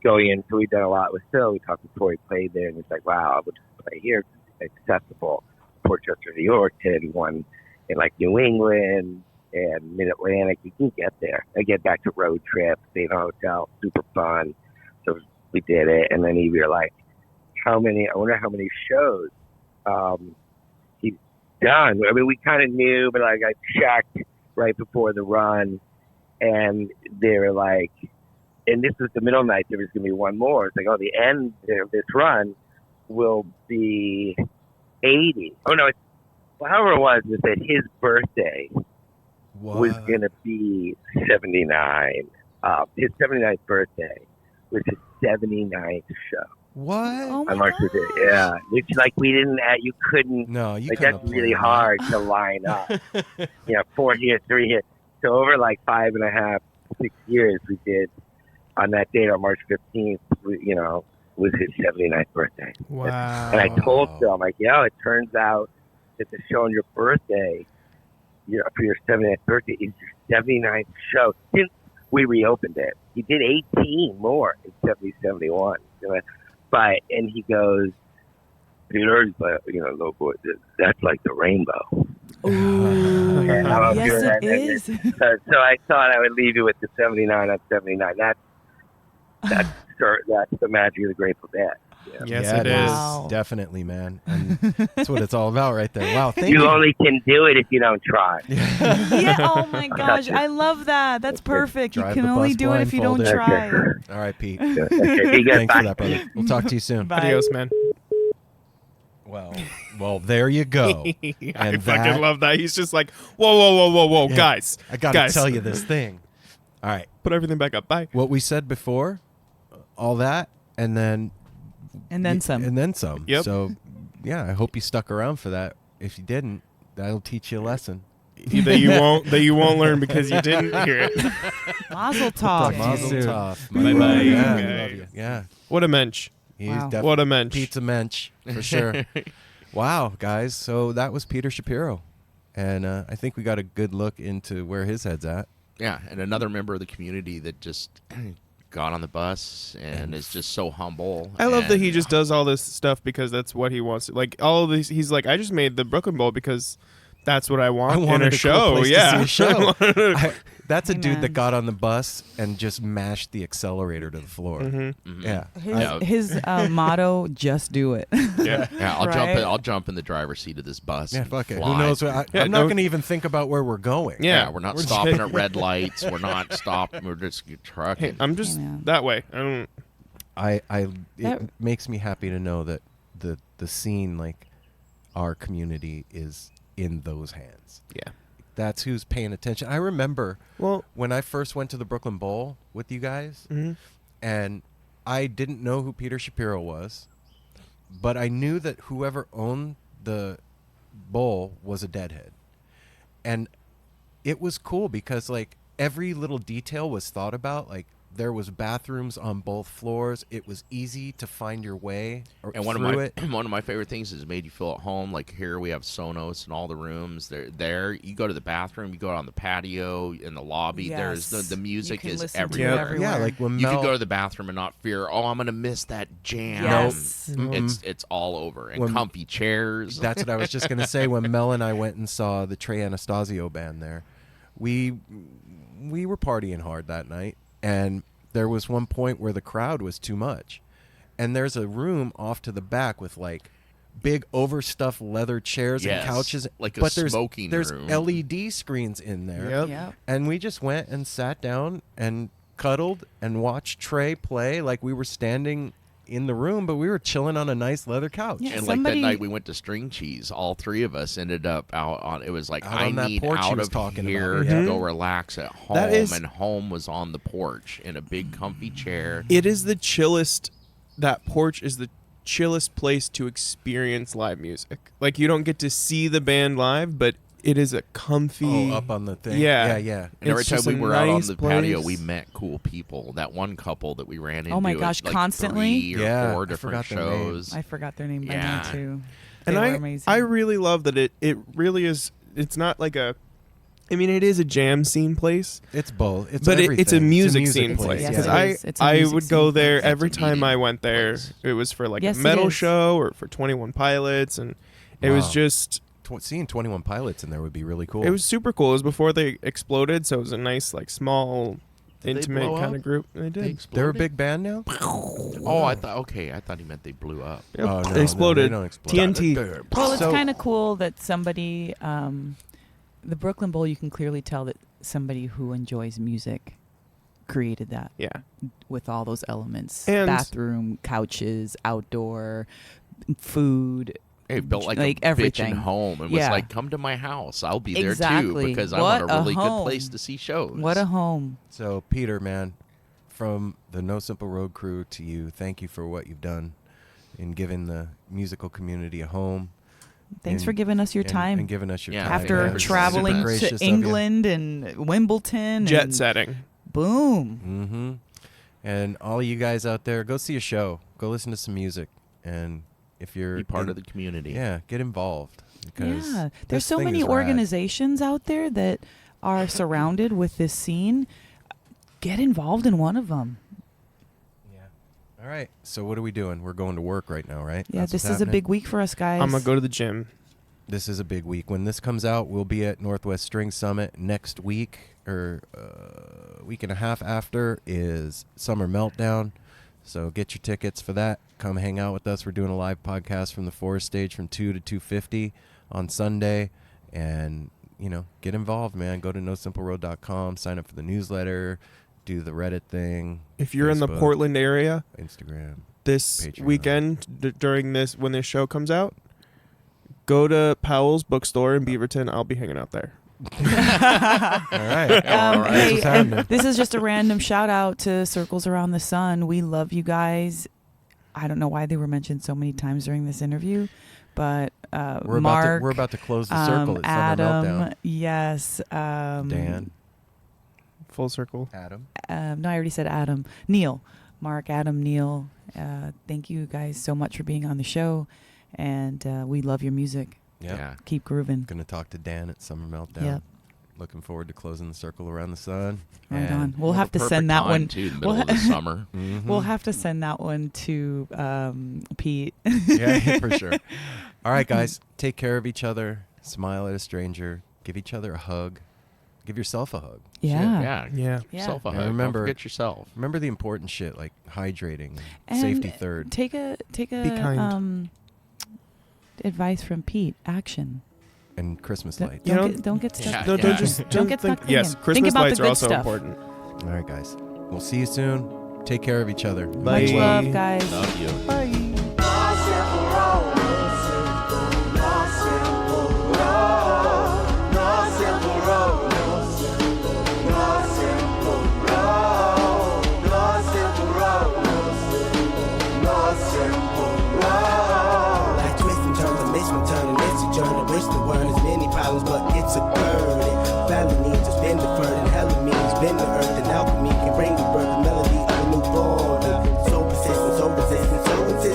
going in, so we've done a lot with Phil. We talked before he played there, and he's like, wow, I would just play here. It's accessible. Portchester, New York, to anyone in like New England and Mid-Atlantic. You can get there. I get back to road trip, stay in a hotel, super fun. So we did it. And then we were like, I wonder how many shows he's done. I mean, we kind of knew, but like I checked right before the run, and they were like, and this was the middle night, there was going to be one more. It's like, oh, the end of this run will be 80. Oh, no, however it was that his birthday was going to be 79. His 79th birthday was his 79th show. What? oh my On March gosh. 5th. Yeah. Which, like, you couldn't, No, you like, couldn't that's have really planned hard to line up. 4 here, 3 here. So over like 5.5, 6 years, we did on that date on March 15th, was his 79th birthday. Wow. And I told Phil, I'm like, it turns out that the show on your birthday, for your 79th birthday, is your 79th show since we reopened it. He did 18 more in 70, 71. And he goes, Peter, look, boy, that's like the rainbow. Ooh, And I'm up here, yes, it and- is. So I thought I would leave you with the 79 on 79. That's the magic of the Grateful Dead. Yes, Yeah, it is. Wow. Definitely, man. And that's what it's all about right there. Wow, thank You you. only can do it if you don't try. Yeah, oh my gosh, I love that. That's perfect. You Drive can the only bus do it if you don't blindfolded. try. All right, Pete. Okay, be good. Thanks Bye. for that, brother. We'll talk to you soon. Bye. Adios, man. Well, there you go. I And fucking that- love that. He's just like, whoa, Yeah. guys. I got to guys. tell you this thing. All right. Put everything back up. Bye. What we said before, all that, and then some. And then some. Yep. So, yeah, I hope you stuck around for that. If you didn't, that'll teach you a lesson. that you won't learn because you didn't hear it. Mazel Talk tov. Mazel soon. tov. Bye-bye. Yeah, Okay. love you. Yeah. What a mensch. He's Wow. What a mensch. Pizza mensch, for sure. Wow, guys. So that was Peter Shapiro. And I think we got a good look into where his head's at. Yeah, and another member of the community that just got on the bus and is just so humble. I love that and- he just does all this stuff because that's what he wants. Like all of these, he's like, I just made the Brooklyn Bowl because that's what I want in wanted a a cool show. place to Yeah, see a show. I wanted- That's a dude Amen. that got on the bus and just mashed the accelerator to the floor. Mhm. Yeah. His motto, just do it. Yeah. Yeah, Right. I'll jump in the driver's seat of this bus. Yeah, and fuck it. Who fly. knows? Yeah, I'm not don't- going to even think about where we're going. Yeah. Yeah, we're not We're stopping just- at red lights. We're not stopping. We're just trucking. Hey, I'm just Yeah. that way. I don't. It That- makes me happy to know that the scene, like our community, is in those hands. Yeah. That's who's paying attention. I remember Well. when I first went to the Brooklyn Bowl with you guys, Mhm. and I didn't know who Peter Shapiro was, but I knew that whoever owned the bowl was a deadhead. And it was cool because like every little detail was thought about. Like there was bathrooms on both floors. It was easy to find your way And one of through my it. one of my favorite things is it made you feel at home. Like here we have Sonos in all the rooms. They're there. You go to the bathroom. You go out on the patio in the lobby. Yes. There's the music You can is listen to everywhere. it everywhere. Yeah, like when You Mel, can go to the bathroom and not fear. Oh, I'm gonna miss that jam. Yes. It's all over and When- comfy chairs. That's what I was just gonna say. When Mel and I went and saw the Trey Anastasio band there, we were partying hard that night, and there was one point where the crowd was too much, and there's a room off to the back with like big overstuffed leather chairs and couches, like a but smoking there's room. LED screens in there. Yep. Yep. And we just went and sat down and cuddled and watched Trey play like we were standing in the room, but we were chilling on a nice leather couch. Yeah. And Somebody- like that night we went to String Cheese. All three of us ended up out on. It was like Out I on that need porch he out was of talking here about. to Mhm. go relax at home. That is- And home was on the porch in a big comfy chair. It is the chillest. That porch is the chillest place to experience live music. Like, you don't get to see the band live, but it is a comfy. Oh, up on the thing. Yeah. Yeah. And every It's time just we a were out on nice the patio, place. we met cool people. That one couple that we ran into. Oh my at, gosh, like, constantly? 3 or Yeah, 4 I different forgot their name. shows. I forgot their name by Yeah. now too. And They were I amazing. really love that it really is. It's not like a. I mean, it is a jam scene place, It's both. It's but it's a everything. music scene place. Yes, Because it yeah. is. It's a I music would go scene there place. every It's a time I meeting went there. place. It was for like Yes, a it metal is. show or for 21 Pilots, and it was Wow. just. Seeing 21 Pilots in there would be really cool. It was super cool. It was before they exploded, so it was a nice, like, small, Did they intimate blow kind up? of group. They did. They They're a exploded? big band now? Oh, I thought. Okay, I thought he meant they blew up. Yep. Oh, no, They exploded. they don't explode. TNT. Well, it's So- kind of cool that somebody, the Brooklyn Bowl, you can clearly tell that somebody who enjoys music created that Yeah. with all those elements. And- bathroom, couches, outdoor, food. They built like a everything. bitchin' home and Yeah. was like, "Come to my house. I'll be there Exactly. too because I What want a a really good home. place to see shows." What a home. So, Peter, man, from the No Simple Road crew to you, thank you for what you've done in giving the musical community a home. Thanks and- for giving us your and- time. and giving us your Yeah, time. After Yeah, traveling super gracious to of you. England and Wimbledon. Jet and setting. Boom. Mm-hmm. And all of you guys out there, go see a show. Go listen to some music. And if you're Be part in- of the community. yeah, get involved. Because Yeah. this There's so thing many is rad. organizations out there that are surrounded with this scene. Get involved in one of them. All right. So what are we doing? We're going to work right now, right? Yeah, That's this what's is a happening? big week for us, guys. I'm going to go to the gym. This is a big week. When this comes out, we'll be at Northwest String Summit next week, or week and a half after is Summer Meltdown. So get your tickets for that. Come hang out with us. We're doing a live podcast from the Forest Stage from 2 to 2:50 on Sunday. And, get involved, man. Go to nosimpleroad.com, sign up for the newsletter, do the Reddit thing. If you're in the Facebook, Portland area Instagram. this Patreon. weekend during this, when this show comes out, go to Powell's Bookstore in Beaverton. I'll be hanging out there. All right. Hey, That's what's happening. this is just a random shout out to Circles Around the Sun. We love you guys. I don't know why they were mentioned so many times during this interview, but Mark, we're about to close the circle at Summer Adam, Meltdown. yes, Dan. Full circle. Adam. no, I already said Adam. Neil, Mark, Adam, Neil. Thank you guys so much for being on the show, and we love your music. Yep. Yeah. Keep grooving. Going to talk to Dan at Summer Meltdown. Yep. Looking forward to closing the circle around the sun. Right And- on. We'll have to Perfect send that time, one. too, the middle we'll of the summer. Mhm. We'll have to send that one to Pete. Yeah, for sure. All right, guys. Take care of each other. Smile at a stranger. Give each other a hug. Give yourself a hug. Yeah. Yeah. Yeah. Yeah. Yourself a And hug. remember- Don't forget yourself. Remember the important shit like hydrating, And safety third. Take a Be kind. Advice from Pete. Action. And Christmas Don't, lights. You know- don't get stuck. Yeah. No, don't just Don't get think. stuck Yes, thinking. Christmas Think about lights the are good also stuff. important. All right, guys. We'll see you soon. Take care of each other. Bye. Much love, guys. Love you. Bye. Like twisting, turns to mission, turning into journey. Wish the word is many problems, but it's a burden. Family needs has been deferred, and hella means been the earth, and alchemy can bring the birth, the melody of a newborn. So persistent, so resistant, so insistent.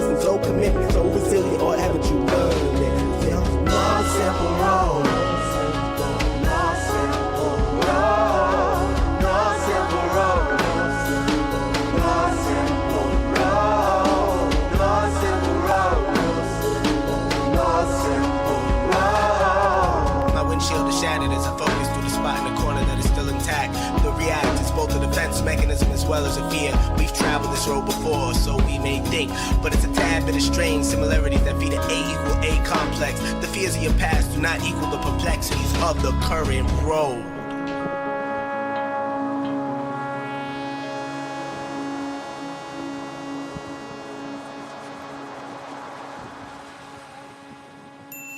dwellers of fear. We've traveled this road before, so we may think, but it's a tad bit of strange similarities that feed an A equal A complex. The fears of your past do not equal the perplexities of the current road.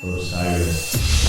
Osiris.